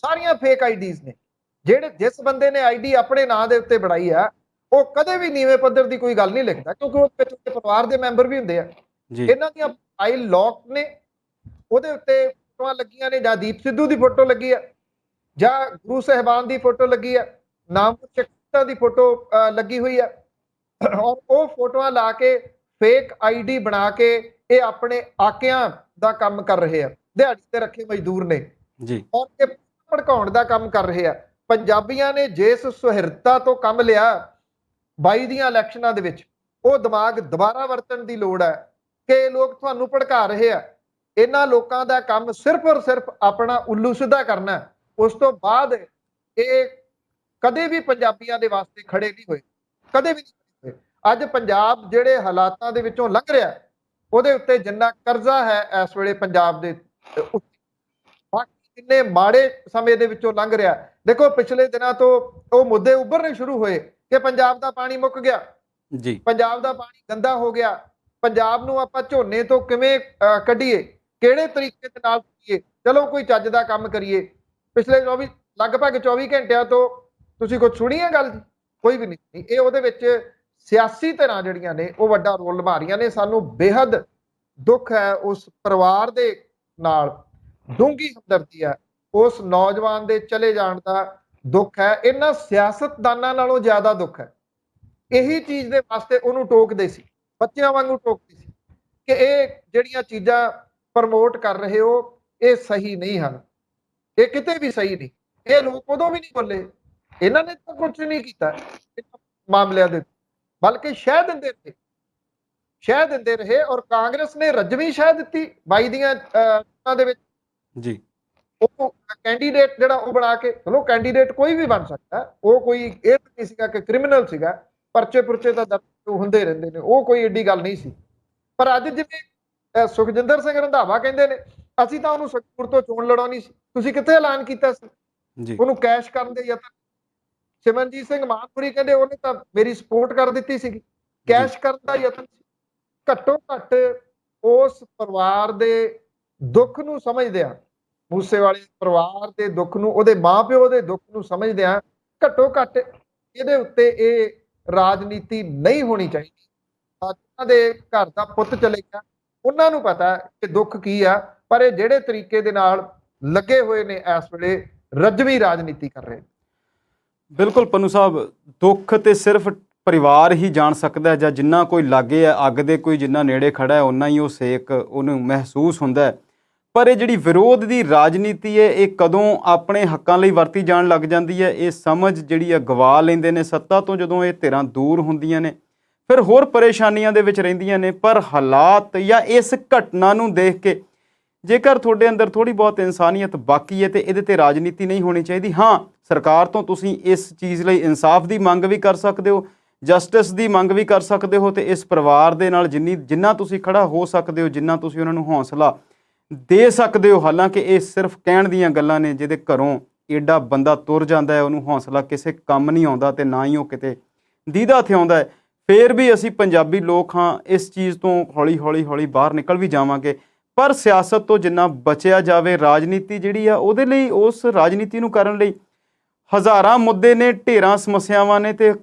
ਸਾਰੀਆਂ ਫੇਕ ਆਈਡੀਜ਼ ਨੇ। ਜਿਹੜੇ ਜਿਸ ਬੰਦੇ ਨੇ ਆਈਡੀ ਆਪਣੇ ਨਾਂ ਦੇ ਉੱਤੇ ਬਣਾਈ ਆ ਉਹ ਕਦੇ ਵੀ ਨੀਵੇਂ ਪੱਧਰ ਦੀ ਕੋਈ ਗੱਲ ਨਹੀਂ ਲਿਖਦਾ, ਕਿਉਂਕਿ ਉਹਦੇ ਵਿੱਚ ਪਰਿਵਾਰ ਦੇ ਮੈਂਬਰ ਵੀ ਹੁੰਦੇ ਆ। ਇਹਨਾਂ ਦੀਆਂ ਫਾਈਲ ਲੌਕ ਨੇ, ਉਹਦੇ ਉੱਤੇ ਫੋਟੋਆਂ ਲੱਗੀਆਂ ਨੇ, ਜਾਂ ਦੀਪ ਸਿੱਧੂ ਦੀ ਫੋਟੋ ਲੱਗੀ ਆ, ਜਾਂ ਗੁਰੂ ਸਾਹਿਬਾਨ ਦੀ ਫੋਟੋ ਲੱਗੀ ਆ, ਨਾਮ ਚੱਕਾ ਦੀ ਫੋਟੋ ਲੱਗੀ ਹੋਈ ਆ। ਔਰ ਉਹ ਫੋਟੋਆਂ ਲਾ ਕੇ ਫੇਕ ਆਈਡੀ ਬਣਾ ਕੇ ਇਹ ਆਪਣੇ ਆਕਿਆਂ ਦਾ ਕੰਮ ਕਰ ਰਹੇ ਆ। ਦਿਹਾੜੀ ਤੇ ਰੱਖੇ ਮਜ਼ਦੂਰ ਨੇ ਜੀ, ਔਰ ਇਹ ਭੜਕਾਉਣ ਦਾ ਕੰਮ ਕਰ ਰਹੇ ਆ। ਪੰਜਾਬੀਆਂ ਨੇ ਜਿਸ ਸੁਹਿਰਦਤਾ ਤੋਂ ਕੰਮ ਲਿਆ 22 ਦੀਆਂ ਇਲੈਕਸ਼ਨਾਂ ਦੇ ਵਿੱਚ, ਉਹ ਦਿਮਾਗ ਦੁਬਾਰਾ ਵਰਤਣ ਦੀ ਲੋੜ ਹੈ ਕਿ ਇਹ ਲੋਕ ਤੁਹਾਨੂੰ ਭੜਕਾ ਰਹੇ ਆ। ਇਹਨਾਂ ਲੋਕਾਂ ਦਾ ਕੰਮ ਸਿਰਫ ਔਰ ਸਿਰਫ ਆਪਣਾ ਉੱਲੂ ਸਿੱਧਾ ਕਰਨਾ ਹੈ। ਉਸ ਤੋਂ ਬਾਅਦ ਇਹ ਕਦੇ ਵੀ ਪੰਜਾਬੀਆਂ ਦੇ ਵਾਸਤੇ ਖੜੇ ਨਹੀਂ ਹੋਏ, ਕਦੇ ਵੀ ਨਹੀਂ ਹੋਏ। ਅੱਜ ਪੰਜਾਬ ਜਿਹੜੇ ਹਾਲਾਤਾਂ ਦੇ ਵਿੱਚੋਂ ਲੰਘ ਰਿਹਾ, ਉਹਦੇ ਉੱਤੇ ਜਿੰਨਾ ਕਰਜ਼ਾ ਹੈ ਇਸ ਵੇਲੇ ਪੰਜਾਬ ਦੇ ਉੱਤੇ, ਬਾਕੀ ਜਿੰਨੇ ਮਾੜੇ ਸਮੇਂ ਦੇ ਵਿੱਚੋਂ ਲੰਘ ਰਿਹਾ, ਦੇਖੋ ਪਿਛਲੇ ਦਿਨਾਂ ਤੋਂ ਉਹ ਮੁੱਦੇ ਉੱਭਰਨੇ ਸ਼ੁਰੂ ਹੋਏ ਕਿ ਪੰਜਾਬ ਦਾ ਪਾਣੀ ਮੁੱਕ ਗਿਆ ਜੀ, ਪੰਜਾਬ ਦਾ ਪਾਣੀ ਗੰਦਾ ਹੋ ਗਿਆ, ਪੰਜਾਬ ਨੂੰ ਆਪਾਂ ਝੋਨੇ ਤੋਂ ਕਿਵੇਂ ਕੱਢੀਏ, ਕਿਹੜੇ ਤਰੀਕੇ ਦੇ ਨਾਲ ਕਰੀਏ, ਚਲੋ ਕੋਈ ਚੱਜ ਦਾ ਕੰਮ ਕਰੀਏ। ਪਿਛਲੇ ਲਗਭਗ 24 ਘੰਟਿਆਂ ਤੋਂ ਤੁਸੀਂ ਕੁਝ ਸੁਣੀ ਹੈ ਗੱਲ ਜੀ? ਕੋਈ ਵੀ ਨਹੀਂ। ਇਹ ਉਹਦੇ ਵਿੱਚ ਸਿਆਸੀ ਧਿਰਾਂ ਜਿਹੜੀਆਂ ਨੇ ਉਹ ਵੱਡਾ ਰੋਲ ਨਿਭਾ ਰਹੀਆਂ ਨੇ। ਸਾਨੂੰ ਬੇਹੱਦ ਦੁੱਖ ਹੈ ਉਸ ਪਰਿਵਾਰ ਦੇ ਨਾਲ, ਡੂੰਘੀ ਹਮਦਰਦੀ ਹੈ, ਉਸ ਨੌਜਵਾਨ ਦੇ ਚਲੇ ਜਾਣ ਦਾ ਦੁੱਖ ਹੈ। ਇਹਨਾਂ ਸਿਆਸਤਦਾਨਾਂ ਨਾਲੋਂ ਜ਼ਿਆਦਾ ਦੁੱਖ ਹੈ। ਇਹੀ ਚੀਜ਼ ਦੇ ਵਾਸਤੇ ਉਹਨੂੰ ਟੋਕਦੇ ਸੀ, ਬੱਚਿਆਂ ਵਾਂਗੂ ਟੋਕਦੇ ਸੀ ਕਿ ਇਹ ਜਿਹੜੀਆਂ ਚੀਜ਼ਾਂ ਪ੍ਰਮੋਟ ਕਰ ਰਹੇ ਹੋ ਇਹ ਸਹੀ ਨਹੀਂ ਹਨ, ਇਹ ਕਿਤੇ ਵੀ ਸਹੀ ਨਹੀਂ। ਇਹ ਲੋਕ ਉਦੋਂ ਵੀ ਨਹੀਂ ਬੋਲੇ, ਇਹਨਾਂ ਨੇ ਤਾਂ ਕੁਝ ਨਹੀਂ ਕੀਤਾ ਮਾਮਲਿਆਂ ਦੇ, ਬਲਕਿ ਸ਼ਹਿ ਦਿੰਦੇ ਰਹੇ, ਸ਼ਹਿ ਦਿੰਦੇ ਰਹੇ। ਔਰ ਕਾਂਗਰਸ ਨੇ ਰਜਵੀਂ ਸ਼ਹਿ ਦਿੱਤੀ 22 ਦੀਆਂ ਚੋਣਾਂ ਦੇ ਵਿੱਚ ਜੀ। ਉਹ ਕੈਂਡੀਡੇਟ ਜਿਹੜਾ ਉਹ ਬਣਾ ਕੇ, ਚਲੋ ਕੈਂਡੀਡੇਟ ਕੋਈ ਵੀ ਬਣ ਸਕਦਾ, ਉਹ ਕੋਈ ਇਹ ਨਹੀਂ ਸੀਗਾ ਕਿ ਕ੍ਰਿਮੀਨਲ ਸੀਗਾ, ਪਰਚੇ ਪੁਰਚੇ ਤਾਂ ਦਰਜ ਹੁੰਦੇ ਰਹਿੰਦੇ ਨੇ, ਉਹ ਕੋਈ ਏਡੀ ਗੱਲ ਨਹੀਂ ਸੀ। ਪਰ ਅੱਜ ਜਿਵੇਂ ਸੁਖਜਿੰਦਰ ਸਿੰਘ ਰੰਧਾਵਾ ਕਹਿੰਦੇ ਨੇ ਅਸੀਂ ਤਾਂ ਉਹਨੂੰ ਸੁਖਪੁਰ ਤੋਂ ਚੋਣ ਲੜਾਉਣੀ ਸੀ, ਤੁਸੀਂ ਕਿੱਥੇ ਐਲਾਨ ਕੀਤਾ ਸੀ? ਉਹਨੂੰ ਕੈਸ਼ ਕਰਨ ਦੇ ਯਤਨ। ਸਿਮਰਨਜੀਤ ਸਿੰਘ ਮਾਨਪੁਰੀ ਕਹਿੰਦੇ ਉਹਨੇ ਤਾਂ ਮੇਰੀ ਸਪੋਰਟ ਕਰ ਦਿੱਤੀ ਸੀਗੀ, ਕੈਸ਼ ਕਰਨ ਦਾ ਯਤਨ ਸੀ। ਘੱਟੋ ਘੱਟ ਉਸ ਪਰਿਵਾਰ ਦੇ ਦੁੱਖ ਨੂੰ ਸਮਝਦਿਆਂ, ਮੂਸੇਵਾਲੇ ਪਰਿਵਾਰ ਦੇ ਦੁੱਖ ਨੂੰ, ਉਹਦੇ ਮਾਂ-ਪਿਓ ਦੇ ਦੁੱਖ ਨੂੰ ਸਮਝਦਿਆਂ, ਘੱਟੋ ਘੱਟ ਇਹਦੇ ਉੱਤੇ ਇਹ ਰਾਜਨੀਤੀ ਨਹੀਂ ਹੋਣੀ ਚਾਹੀਦੀ। ਉਹਨਾਂ ਦੇ ਘਰ ਦਾ ਪੁੱਤ ਚਲੇ ਗਿਆ, ਉਹਨਾਂ ਨੂੰ ਪਤਾ ਕਿ ਦੁੱਖ ਕੀ ਆ, ਪਰ ਇਹ ਜਿਹੜੇ ਤਰੀਕੇ ਦੇ ਨਾਲ ਲੱਗੇ ਹੋਏ ਨੇ ਇਸ ਵੇਲੇ ਰਜਵੀਂ ਰਾਜਨੀਤੀ ਕਰ ਰਹੇ। ਬਿਲਕੁਲ ਪੰਨੂ ਸਾਹਿਬ, ਦੁੱਖ ਤੇ ਸਿਰਫ ਪਰਿਵਾਰ ਹੀ ਜਾਣ ਸਕਦਾ, ਜਾਂ ਜਿੰਨਾ ਕੋਈ ਲਾਗੇ ਹੈ ਅੱਗ ਦੇ, ਕੋਈ ਜਿੰਨਾ ਨੇੜੇ ਖੜਾ ਹੈ ਓਨਾ ਹੀ ਉਹ ਸੇਕ ਉਹਨੂੰ ਮਹਿਸੂਸ ਹੁੰਦਾ ਹੈ। ਪਰ ਇਹ ਜਿਹੜੀ ਵਿਰੋਧ ਦੀ ਰਾਜਨੀਤੀ ਹੈ ਇਹ ਕਦੋਂ ਆਪਣੇ ਹੱਕਾਂ ਲਈ ਵਰਤੀ ਜਾਣ ਲੱਗ ਜਾਂਦੀ ਹੈ, ਇਹ ਸਮਝ ਜਿਹੜੀ ਹੈ ਗਵਾ ਲੈਂਦੇ ਨੇ ਸੱਤਾ ਤੋਂ। ਜਦੋਂ ਇਹ ਧਿਰਾਂ ਦੂਰ ਹੁੰਦੀਆਂ ਨੇ ਫਿਰ ਹੋਰ ਪਰੇਸ਼ਾਨੀਆਂ ਦੇ ਵਿੱਚ ਰਹਿੰਦੀਆਂ ਨੇ। ਪਰ ਹਾਲਾਤ ਜਾਂ ਇਸ ਘਟਨਾ ਨੂੰ ਦੇਖ ਕੇ ਜੇਕਰ ਤੁਹਾਡੇ ਅੰਦਰ ਥੋੜ੍ਹੀ ਬਹੁਤ ਇਨਸਾਨੀਅਤ ਬਾਕੀ ਹੈ ਤੇ ਇਹਦੇ ਤੇ ਰਾਜਨੀਤੀ ਨਹੀਂ ਹੋਣੀ ਚਾਹੀਦੀ। ਹਾਂ, ਸਰਕਾਰ ਤੋਂ ਤੁਸੀਂ ਇਸ ਚੀਜ਼ ਲਈ ਇਨਸਾਫ ਦੀ ਮੰਗ ਵੀ ਕਰ ਸਕਦੇ ਹੋ, ਜਸਟਿਸ ਦੀ ਮੰਗ ਵੀ ਕਰ ਸਕਦੇ ਹੋ, ਤੇ ਇਸ ਪਰਿਵਾਰ ਦੇ ਨਾਲ ਜਿੰਨਾ ਤੁਸੀਂ ਖੜਾ ਹੋ ਸਕਦੇ ਹੋ, ਜਿੰਨਾ ਤੁਸੀਂ ਉਹਨਾਂ ਨੂੰ ਹੌਸਲਾ ਦੇ ਸਕਦੇ ਹੋ। ਹਾਲਾਂਕਿ ਇਹ ਸਿਰਫ ਕਹਿਣ ਦੀਆਂ ਗੱਲਾਂ ਨੇ, ਜਿਹਦੇ ਘਰੋਂ ਏਡਾ ਬੰਦਾ ਤੁਰ ਜਾਂਦਾ ਹੈ ਉਹਨੂੰ ਹੌਸਲਾ ਕਿਸੇ ਕੰਮ ਨਹੀਂ ਆਉਂਦਾ ਤੇ ਨਾ ਹੀ ਉਹ ਕਿਤੇ ਦੀਦਾ ਥਿਆਉਂਦਾ ਹੈ। ਫਿਰ ਵੀ ਅਸੀਂ ਪੰਜਾਬੀ ਲੋਕ ਹਾਂ, ਇਸ ਚੀਜ਼ ਤੋਂ ਹੌਲੀ ਬਾਹਰ ਨਿਕਲ ਵੀ ਜਾਵਾਂਗੇ। ਪਰ ਸਿਆਸਤ ਤੋਂ ਜਿੰਨਾ ਬਚਿਆ ਜਾਵੇ, ਰਾਜਨੀਤੀ ਜਿਹੜੀ ਆ ਉਹਦੇ ਲਈ, ਉਸ ਰਾਜਨੀਤੀ ਨੂੰ ਕਰਨ ਲਈ ਹਜ਼ਾਰਾਂ ਮੁੱਦੇ ਨੇ, ਢੇਰਾਂ ਸਮੱਸਿਆਵਾਂ ਨੇ ਤੇ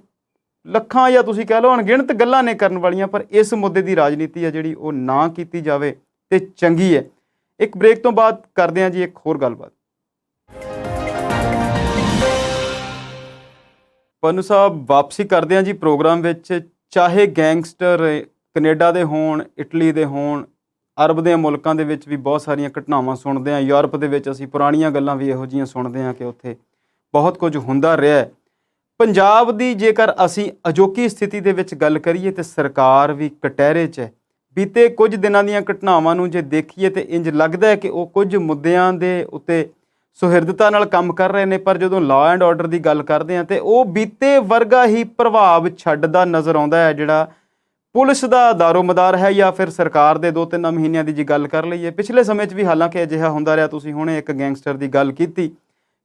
ਲੱਖਾਂ ਜਾਂ ਤੁਸੀਂ ਕਹਿ ਲਓ ਅਣਗਿਣਤ ਗੱਲਾਂ ਨੇ ਕਰਨ ਵਾਲੀਆਂ। ਪਰ ਇਸ ਮੁੱਦੇ ਦੀ ਰਾਜਨੀਤੀ ਆ ਜਿਹੜੀ ਉਹ ਨਾ ਕੀਤੀ ਜਾਵੇ ਤੇ ਚੰਗੀ ਹੈ। ਇੱਕ ਬ੍ਰੇਕ ਤੋਂ ਬਾਅਦ ਕਰਦੇ ਹਾਂ ਜੀ ਇੱਕ ਹੋਰ ਗੱਲਬਾਤ। ਪੰਨੂ ਸਾਹਿਬ, ਵਾਪਸੀ ਕਰਦੇ ਹਾਂ ਜੀ ਪ੍ਰੋਗਰਾਮ ਵਿੱਚ। ਚਾਹੇ ਗੈਂਗਸਟਰ ਕੈਨੇਡਾ ਦੇ ਹੋਣ, ਇਟਲੀ ਦੇ ਹੋਣ, ਅਰਬ ਦੇ ਮੁਲਕਾਂ ਦੇ ਵਿੱਚ ਵੀ ਬਹੁਤ ਸਾਰੀਆਂ ਘਟਨਾਵਾਂ ਸੁਣਦੇ ਹਾਂ। ਯੂਰਪ ਦੇ ਵਿੱਚ ਅਸੀਂ ਪੁਰਾਣੀਆਂ ਗੱਲਾਂ ਵੀ ਇਹੋ ਜਿਹੀਆਂ ਸੁਣਦੇ ਹਾਂ ਕਿ ਉੱਥੇ ਬਹੁਤ ਕੁਝ ਹੁੰਦਾ ਰਿਹਾ। ਪੰਜਾਬ ਦੀ ਜੇਕਰ ਅਸੀਂ ਅਜੋਕੀ ਸਥਿਤੀ ਦੇ ਵਿੱਚ ਗੱਲ ਕਰੀਏ ਤੇ ਸਰਕਾਰ ਵੀ ਕਟਹਿਰੇ 'ਚ ਹੈ। ਬੀਤੇ ਕੁਝ ਦਿਨਾਂ ਦੀਆਂ ਘਟਨਾਵਾਂ ਨੂੰ ਜੇ ਦੇਖੀਏ ਤੇ ਇੰਜ ਲੱਗਦਾ ਹੈ ਕਿ ਉਹ ਕੁਝ ਮੁੱਦਿਆਂ ਦੇ ਉੱਤੇ ਸੁਹਿਰਦਤਾ ਨਾਲ ਕੰਮ ਕਰ ਰਹੇ ਨੇ, ਪਰ ਜਦੋਂ ਲਾਅ ਐਂਡ ਆਰਡਰ ਦੀ ਗੱਲ ਕਰਦੇ ਹਾਂ ਤੇ ਉਹ ਬੀਤੇ ਵਰਗਾ ਹੀ ਪ੍ਰਭਾਵ ਛੱਡਦਾ ਨਜ਼ਰ ਆਉਂਦਾ ਹੈ, ਜਿਹੜਾ ਪੁਲਿਸ ਦਾ ਦਾਰੋਮਦਾਰ ਹੈ। ਜਾਂ ਫਿਰ ਸਰਕਾਰ ਦੇ 2-3 ਮਹੀਨਿਆਂ ਦੀ ਜੇ ਗੱਲ ਕਰ ਲਈਏ, ਪਿਛਲੇ ਸਮੇਂ 'ਚ ਵੀ ਹਾਲਾਂਕਿ ਅਜਿਹਾ ਹੁੰਦਾ ਰਿਹਾ। ਤੁਸੀਂ ਹੁਣੇ ਇੱਕ ਗੈਂਗਸਟਰ ਦੀ ਗੱਲ ਕੀਤੀ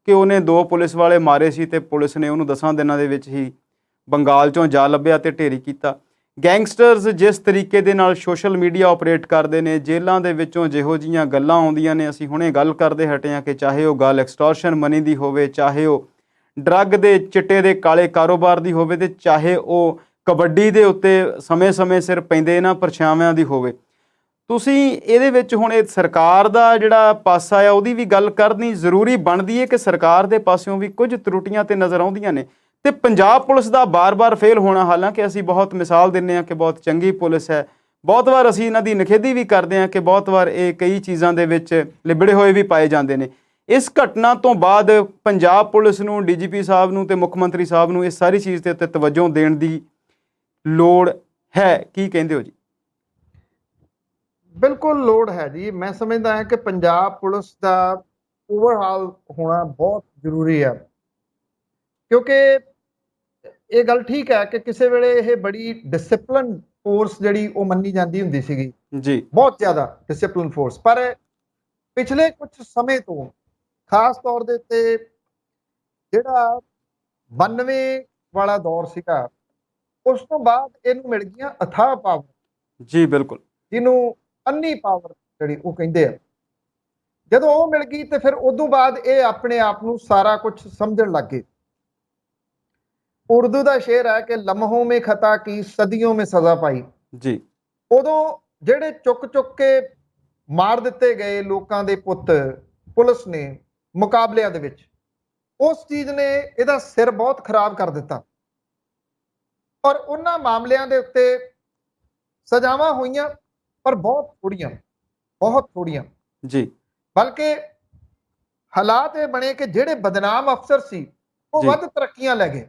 ਕਿ ਉਹਨੇ 2 ਪੁਲਿਸ ਵਾਲੇ ਮਾਰੇ ਸੀ ਤੇ ਪੁਲਿਸ ਨੇ ਉਹਨੂੰ 10 ਦਿਨਾਂ ਦੇ ਵਿੱਚ ਹੀ ਬੰਗਾਲ 'ਚੋਂ ਜਾ ਲੱਭਿਆ ਤੇ ਢੇਰੀ ਕੀਤਾ। ਗੈਂਗਸਟਰਸ ਜਿਸ ਤਰੀਕੇ ਦੇ ਨਾਲ ਸੋਸ਼ਲ ਮੀਡੀਆ ਆਪਰੇਟ ਕਰਦੇ ਨੇ, ਜੇਲ੍ਹਾਂ ਦੇ ਵਿੱਚੋਂ ਜਿਹੋ ਜਿਹੀਆਂ ਗੱਲਾਂ ਆਉਂਦੀਆਂ ਨੇ, ਅਸੀਂ ਹੁਣੇ ਗੱਲ ਕਰਦੇ ਹਟੇ ਹਾਂ ਕਿ ਚਾਹੇ ਉਹ ਗੱਲ ਐਕਸਟੋਰਸ਼ਨ ਮਨੀ ਦੀ ਹੋਵੇ, ਚਾਹੇ ਉਹ ਡਰੱਗ ਦੇ, ਚਿੱਟੇ ਦੇ, ਕਾਲੇ ਕਾਰੋਬਾਰ ਦੀ ਹੋਵੇ, ਤੇ ਚਾਹੇ ਉਹ ਕਬੱਡੀ ਦੇ ਉੱਤੇ ਸਮੇਂ-ਸਮੇਂ ਸਿਰ ਪੈਂਦੇ ਇਹਨਾਂ ਪਰਛਾਵਿਆਂ ਦੀ ਹੋਵੇ। ਤੁਸੀਂ ਇਹਦੇ ਵਿੱਚ ਹੁਣ ਇਹ ਸਰਕਾਰ ਦਾ ਜਿਹੜਾ ਪਾਸਾ ਆ ਉਹਦੀ ਵੀ ਗੱਲ ਕਰਨੀ ਜ਼ਰੂਰੀ ਬਣਦੀ ਹੈ ਕਿ ਸਰਕਾਰ ਦੇ ਪਾਸਿਓਂ ਵੀ ਕੁਝ ਤਰੁੱਟੀਆਂ ਤੇ ਨਜ਼ਰ ਆਉਂਦੀਆਂ ਨੇ ਤੇ ਪੰਜਾਬ ਪੁਲਿਸ ਦਾ ਬਾਰ-ਬਾਰ ਫੇਲ ਹੋਣਾ। ਹਾਲਾਂਕਿ ਅਸੀਂ ਬਹੁਤ ਮਿਸਾਲ ਦਿੰਦੇ ਹਾਂ ਕਿ ਬਹੁਤ ਚੰਗੀ ਪੁਲਿਸ ਹੈ, ਬਹੁਤ ਵਾਰ ਅਸੀਂ ਇਹਨਾਂ ਦੀ ਨਿਖੇਧੀ ਵੀ ਕਰਦੇ ਹਾਂ ਕਿ ਬਹੁਤ ਵਾਰ ਇਹ ਕਈ ਚੀਜ਼ਾਂ ਦੇ ਵਿੱਚ ਲਿਬੜੇ ਹੋਏ ਵੀ ਪਾਏ ਜਾਂਦੇ ਨੇ। ਇਸ ਘਟਨਾ ਤੋਂ ਬਾਅਦ ਪੰਜਾਬ ਪੁਲਿਸ ਨੂੰ, ਡੀਜੀਪੀ ਸਾਹਿਬ ਨੂੰ ਤੇ ਮੁੱਖ ਮੰਤਰੀ ਸਾਹਿਬ ਨੂੰ ਇਸ ਸਾਰੀ ਚੀਜ਼ ਦੇ ਉੱਤੇ ਤਵੱਜੋ ਦੇਣ ਦੀ ਲੋੜ ਹੈ ਕੀ ਕਹਿੰਦੇ ਹੋ ਜੀ? ਬਿਲਕੁਲ ਲੋੜ ਹੈ ਜੀ। ਮੈਂ ਸਮਝਦਾ ਹਾਂ ਕਿ ਪੰਜਾਬ ਪੁਲਿਸ ਦਾ ਓਵਰਹਾਲ ਹੋਣਾ ਬਹੁਤ ਜ਼ਰੂਰੀ ਹੈ, ਕਿਉਂਕਿ ਇਹ ਗੱਲ ਠੀਕ ਹੈ ਕਿ ਕਿਸੇ ਵੇਲੇ ਇਹ ਬੜੀ ਡਿਸਪਲਿਨ ਫੋਰਸ ਜਿਹੜੀ ਉਹ ਮੰਨੀ ਜਾਂਦੀ ਹੁੰਦੀ ਸੀਗੀ, ਜੀ ਬਹੁਤ ਜ਼ਿਆਦਾ ਡਿਸਪਲਿਨ ਫੋਰਸ। ਪਰ ਪਿਛਲੇ ਕੁਝ ਸਮੇਂ ਤੋਂ ਖਾਸ ਤੌਰ ਦੇ ਉੱਤੇ ਜਿਹੜਾ 92 ਵਾਲਾ ਦੌਰ ਸੀਗਾ, ਉਸ ਤੋਂ ਬਾਅਦ ਇਹਨੂੰ ਮਿਲ ਗਈਆਂ ਅਥਾਹ ਪਾਵਰ, ਜੀ ਬਿਲਕੁਲ। ਜਿਹਨੂੰ ਅੰਨੀ ਪਾਵਰ ਜਿਹੜੀ ਉਹ ਕਹਿੰਦੇ ਆ। ਜਦੋਂ ਉਹ ਮਿਲ ਗਈ ਤੇ ਫਿਰ ਉਦੋਂ ਬਾਅਦ ਇਹ ਆਪਣੇ ਆਪ ਨੂੰ ਸਾਰਾ ਕੁਝ ਸਮਝਣ ਲੱਗ ਗਏ। ਉਰਦੂ ਦਾ ਸ਼ੇਰ ਹੈ ਕਿ ਲਮਹੋਂ ਮੇਂ ਖਤਾ ਕੀ ਸदियों में सजा ਪਾਈ। ਜੀ ਉਦੋਂ ਜਿਹੜੇ ਚੁੱਕ ਚੁੱਕ ਕੇ ਮਾਰ ਦਿੱਤੇ ਗਏ ਲੋਕਾਂ ਦੇ ਪੁੱਤ ਪੁਲਿਸ ਨੇ ਮੁਕਾਬਲਿਆਂ ਦੇ ਵਿੱਚ, ਉਸ ਚੀਜ਼ ਨੇ ਇਹਦਾ ਸਿਰ ਬਹੁਤ ਖਰਾਬ ਕਰ ਦਿੱਤਾ। ਔਰ ਉਹਨਾਂ ਮਾਮਲਿਆਂ ਦੇ ਉੱਤੇ ਸਜ਼ਾਵਾਂ ਹੋਈਆਂ, ਪਰ ਬਹੁਤ ਥੋੜੀਆਂ। ਜੀ ਬਲਕਿ ਹਾਲਾਤ ਇਹ ਬਣੇ ਕਿ ਜਿਹੜੇ ਬਦਨਾਮ ਅਫਸਰ ਸੀ ਉਹ ਜੀ। ਵੱਧ ਤਰੱਕੀਆਂ ਲੈ ਗਏ।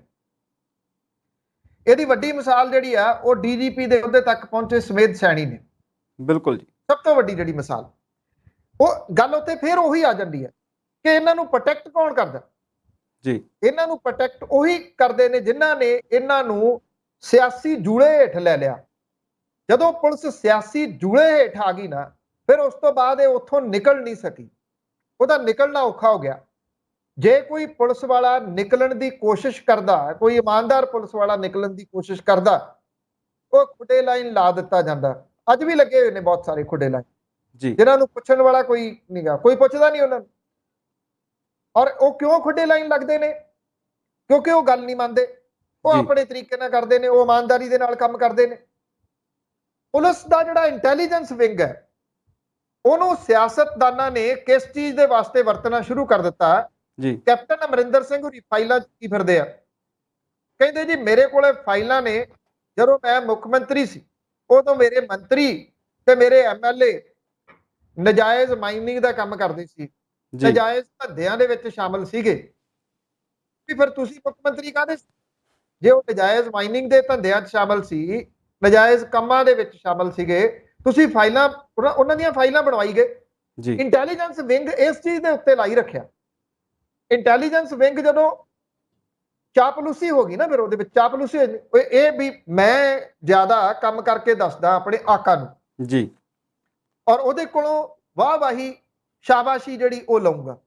ਇਹਦੀ ਵੱਡੀ ਮਿਸਾਲ ਜਿਹੜੀ ਆ ਉਹ ਡੀਜੀਪੀ ਦੇ ਅਹੁਦੇ ਤੱਕ ਪਹੁੰਚੇ ਸੁਮੇਧ ਸੈਣੀ ਨੇ। ਬਿਲਕੁਲ ਜੀ। ਸਭ ਤੋਂ ਵੱਡੀ ਜਿਹੜੀ ਮਿਸਾਲ, ਉਹ ਗੱਲ ਉੱਤੇ ਫਿਰ ਉਹੀ ਆ ਜਾਂਦੀ ਹੈ ਕਿ ਇਹਨਾਂ ਨੂੰ ਪ੍ਰੋਟੈਕਟ ਕੌਣ ਕਰਦਾ? ਜੀ ਇਹਨਾਂ ਨੂੰ ਪ੍ਰੋਟੈਕਟ ਉਹੀ ਕਰਦੇ ਨੇ ਜਿਨ੍ਹਾਂ ਨੇ ਇਹਨਾਂ ਨੂੰ ਸਿਆਸੀ ਜੂੜੇ ਹੇਠ ਲੈ ਲਿਆ। ਜਦੋਂ ਪੁਲਿਸ ਸਿਆਸੀ ਜੂੜੇ ਹੇਠ ਆ ਗਈ ਨਾ, ਫਿਰ ਉਸ ਤੋਂ ਬਾਅਦ ਇਹ ਉੱਥੋਂ ਨਿਕਲ ਨਹੀਂ ਸਕੀ। ਉਹਦਾ ਨਿਕਲਣਾ ਔਖਾ ਹੋ ਗਿਆ। ਜੇ ਕੋਈ ਪੁਲਿਸ ਵਾਲਾ ਨਿਕਲਣ ਦੀ ਕੋਸ਼ਿਸ਼ ਕਰਦਾ, ਕੋਈ ਇਮਾਨਦਾਰ ਪੁਲਿਸ ਵਾਲਾ ਨਿਕਲਣ ਦੀ ਕੋਸ਼ਿਸ਼ ਕਰਦਾ, ਉਹ ਖੁੱਡੇ ਲਾਈਨ ਲਾ ਦਿੱਤਾ ਜਾਂਦਾ। ਅੱਜ ਵੀ ਲੱਗੇ ਹੋਏ ਨੇ ਬਹੁਤ ਸਾਰੇ ਖੁੱਡੇ ਲਾਈਨ, ਜੀ ਜਿਨ੍ਹਾਂ ਨੂੰ ਪੁੱਛਣ ਵਾਲਾ ਕੋਈ ਨਹੀਂਗਾ, ਕੋਈ ਪੁੱਛਦਾ ਨਹੀਂ ਉਹਨਾਂ ਨੂੰ। ਔਰ ਉਹ ਕਿਉਂ ਖੁੱਡੇ ਲਾਈਨ ਲੱਗਦੇ ਨੇ? ਕਿਉਂਕਿ ਉਹ ਗੱਲ ਨਹੀਂ ਮੰਨਦੇ, ਉਹ ਜੀ। ਆਪਣੇ ਤਰੀਕੇ ਨਾਲ ਕਰਦੇ ਨੇ, ਉਹ ਇਮਾਨਦਾਰੀ ਦੇ ਨਾਲ ਕੰਮ ਕਰਦੇ ਨੇ। ਪੁਲਿਸ ਦਾ ਜਿਹੜਾ ਇੰਟੈਲੀਜੈਂਸ ਵਿੰਗ ਹੈ, ਉਹਨੂੰ ਸਿਆਸਤਦਾਨਾਂ ਨੇ ਕਿਸ ਚੀਜ਼ ਦੇ ਵਾਸਤੇ ਵਰਤਣਾ ਸ਼ੁਰੂ ਕਰ ਦਿੱਤਾ। ਜੀ ਕੈਪਟਨ ਅਮਰਿੰਦਰ ਸਿੰਘ ਹੋਰੀ ਫਾਈਲਾਂ ਕੀ ਫਿਰਦੇ ਆ, ਕਹਿੰਦੇ ਜੀ ਮੇਰੇ ਕੋਲੇ ਫਾਈਲਾਂ ਨੇ, ਜਦੋਂ ਮੈਂ ਮੁੱਖ ਮੰਤਰੀ ਸੀ ਉਦੋਂ ਮੇਰੇ ਮੰਤਰੀ ਤੇ ਮੇਰੇ ਐਮਐਲਏ ਨਜਾਇਜ਼ ਮਾਈਨਿੰਗ ਦਾ ਕੰਮ ਕਰਦੇ ਸੀ, ਜੀ ਨਜਾਇਜ਼ ਧੰਦਿਆਂ ਦੇ ਵਿੱਚ ਸ਼ਾਮਲ ਸੀਗੇ। ਵੀ ਫਿਰ ਤੁਸੀਂ ਮੁੱਖ ਮੰਤਰੀ ਕਾਹਦੇ? ਜੇ ਉਹ ਨਜਾਇਜ਼ ਮਾਈਨਿੰਗ ਦੇ ਧੰਦਿਆਂ 'ਚ ਸ਼ਾਮਲ ਸੀ, ਨਜਾਇਜ਼ ਕੰਮਾਂ ਦੇ ਵਿੱਚ ਸ਼ਾਮਲ ਸੀਗੇ, ਤੁਸੀਂ ਫਾਈਲਾਂ ਉਹਨਾਂ ਦੀਆਂ ਫਾਈਲਾਂ ਬਣਵਾਈ ਗਏ। ਜੀ ਇੰਟੈਲੀਜੈਂਸ ਵਿੰਗ ਇਸ ਚੀਜ਼ ਦੇ ਉੱਤੇ ਲਾਈ ਰੱਖਿਆ। ਇੰਟੈਲੀਜੈਂਸ ਵਿੰਗ ਜਦੋਂ ਚਾਪਲੂਸੀ ਹੋ ਗਈ ਨਾ, ਫਿਰ ਉਹਦੇ ਵਿੱਚ ਚਾਪਲੂਸੀ ਇਹ ਵੀ ਮੈਂ ਜ਼ਿਆਦਾ ਕੰਮ ਕਰਕੇ ਦੱਸਦਾ ਆਪਣੇ ਆਕਾ ਨੂੰ, ਜੀ ਔਰ ਉਹਦੇ ਕੋਲੋਂ ਵਾਹ ਵਾਹੀ ਸ਼ਾਬਾਸ਼ੀ ਜਿਹੜੀ ਉਹ ਲਊਂਗਾ।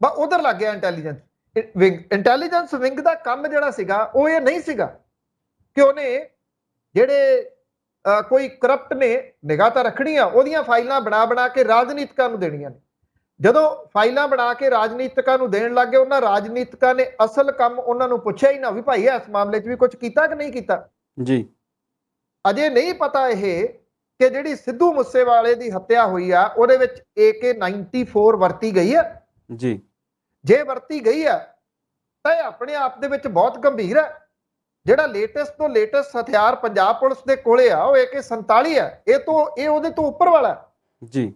ਬਸ ਉਧਰ ਲੱਗ ਗਿਆ ਇੰਟੈਲੀਜੈਂਸ ਵਿੰਗ। ਇੰਟੈਲੀਜੈਂਸ ਵਿੰਗ ਦਾ ਕੰਮ ਜਿਹੜਾ ਸੀਗਾ ਉਹ ਇਹ ਨਹੀਂ ਸੀਗਾ ਕਿ ਉਹਨੇ ਜਿਹੜੇ ਕੋਈ ਕਰਪਟ ਨੇ ਨਿਗਾਹ ਤਾਂ ਰੱਖਣੀ ਆ, ਉਹਦੀਆਂ ਫਾਈਲਾਂ ਬਣਾ ਕੇ ਰਾਜਨੀਤਿਕਾਂ ਨੂੰ ਦੇਣੀਆਂ ਨੇ। ਜਦੋਂ ਫਾਈਲਾਂ ਬਣਾ ਕੇ ਰਾਜਨੀਤਿਕਾਂ ਨੂੰ ਦੇਣ ਲੱਗੇ, ਉਹਨਾਂ ਰਾਜਨੀਤਿਕਾਂ ਨੇ ਅਸਲ ਕੰਮ ਉਹਨਾਂ ਨੂੰ ਪੁੱਛਿਆ ਹੀ ਨਾ ਵੀ ਭਾਈ ਇਸ ਮਾਮਲੇ 'ਚ ਵੀ ਕੁਝ ਕੀਤਾ ਕਿ ਨਹੀਂ ਕੀਤਾ। ਜੀ ਅਜੇ ਨਹੀਂ ਪਤਾ ਇਹ ਕਿ ਜਿਹੜੀ ਸਿੱਧੂ ਮੂਸੇਵਾਲੇ ਦੀ ਹੱਤਿਆ ਹੋਈ ਆ, ਉਹਦੇ ਵਿੱਚ AK-94 ਵਰਤੀ ਗਈ ਆ। ਜੀ ਜੇ ਵਰਤੀ ਗਈ ਆ ਤਾਂ ਇਹ ਆਪਣੇ ਆਪ ਦੇ ਵਿੱਚ ਬਹੁਤ ਗੰਭੀਰ ਹੈ। ਜਿਹੜਾ ਲੇਟੈਸਟ ਤੋਂ ਲੇਟੈਸਟ ਹਥਿਆਰ ਪੰਜਾਬ ਪੁਲਿਸ ਦੇ ਕੋਲੇ ਆ ਉਹ AK-47 ਆ। ਇਹ ਉਹਦੇ ਤੋਂ ਉੱਪਰ ਵਾਲਾ। ਜੀ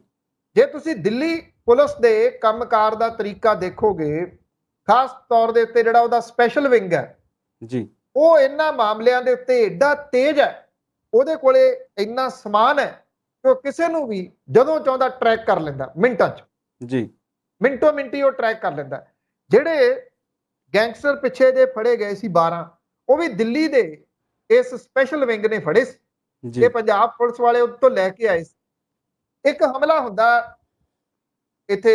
ਜੇ ਤੁਸੀਂ ਦਿੱਲੀ ਪੁਲਿਸ ਦੇ ਕੰਮਕਾਰ ਦਾ ਤਰੀਕਾ ਦੇਖੋਗੇ, ਖਾਸ ਤੌਰ ਦੇ ਉੱਤੇ ਜਿਹੜਾ ਉਹਦਾ ਸਪੈਸ਼ਲ ਵਿੰਗ ਹੈ, ਜੀ ਉਹ ਇਹਨਾਂ ਮਾਮਲਿਆਂ ਦੇ ਉੱਤੇ ਏਡਾ ਤੇਜ਼ ਹੈ, ਉਹਦੇ ਕੋਲੇ ਇੰਨਾ ਸਮਾਨ ਹੈ ਕਿ ਉਹ ਕਿਸੇ ਨੂੰ ਵੀ ਜਦੋਂ ਚਾਹੁੰਦਾ ਟਰੈਕ ਕਰ ਲੈਂਦਾ ਮਿੰਟਾਂ 'ਚ। ਜੀ ਮਿੰਟੋ ਮਿੰਟੀ ਉਹ ਟਰੈਕ ਕਰ ਲੈਂਦਾ। ਜਿਹੜੇ ਗੈਂਗਸਟਰ ਪਿੱਛੇ ਜੇ ਫੜੇ ਗਏ ਸੀ 12, ਉਹ ਵੀ ਦਿੱਲੀ ਦੇ ਇਸ ਸਪੈਸ਼ਲ ਵਿੰਗ ਨੇ ਫੜੇ ਸੀ। ਜੀ ਇਹ ਪੰਜਾਬ ਪੁਲਿਸ ਵਾਲੇ ਉੱਤੋਂ ਲੈ ਕੇ ਆਏ ਸੀ। ਇੱਕ ਹਮਲਾ ਹੁੰਦਾ ਇੱਥੇ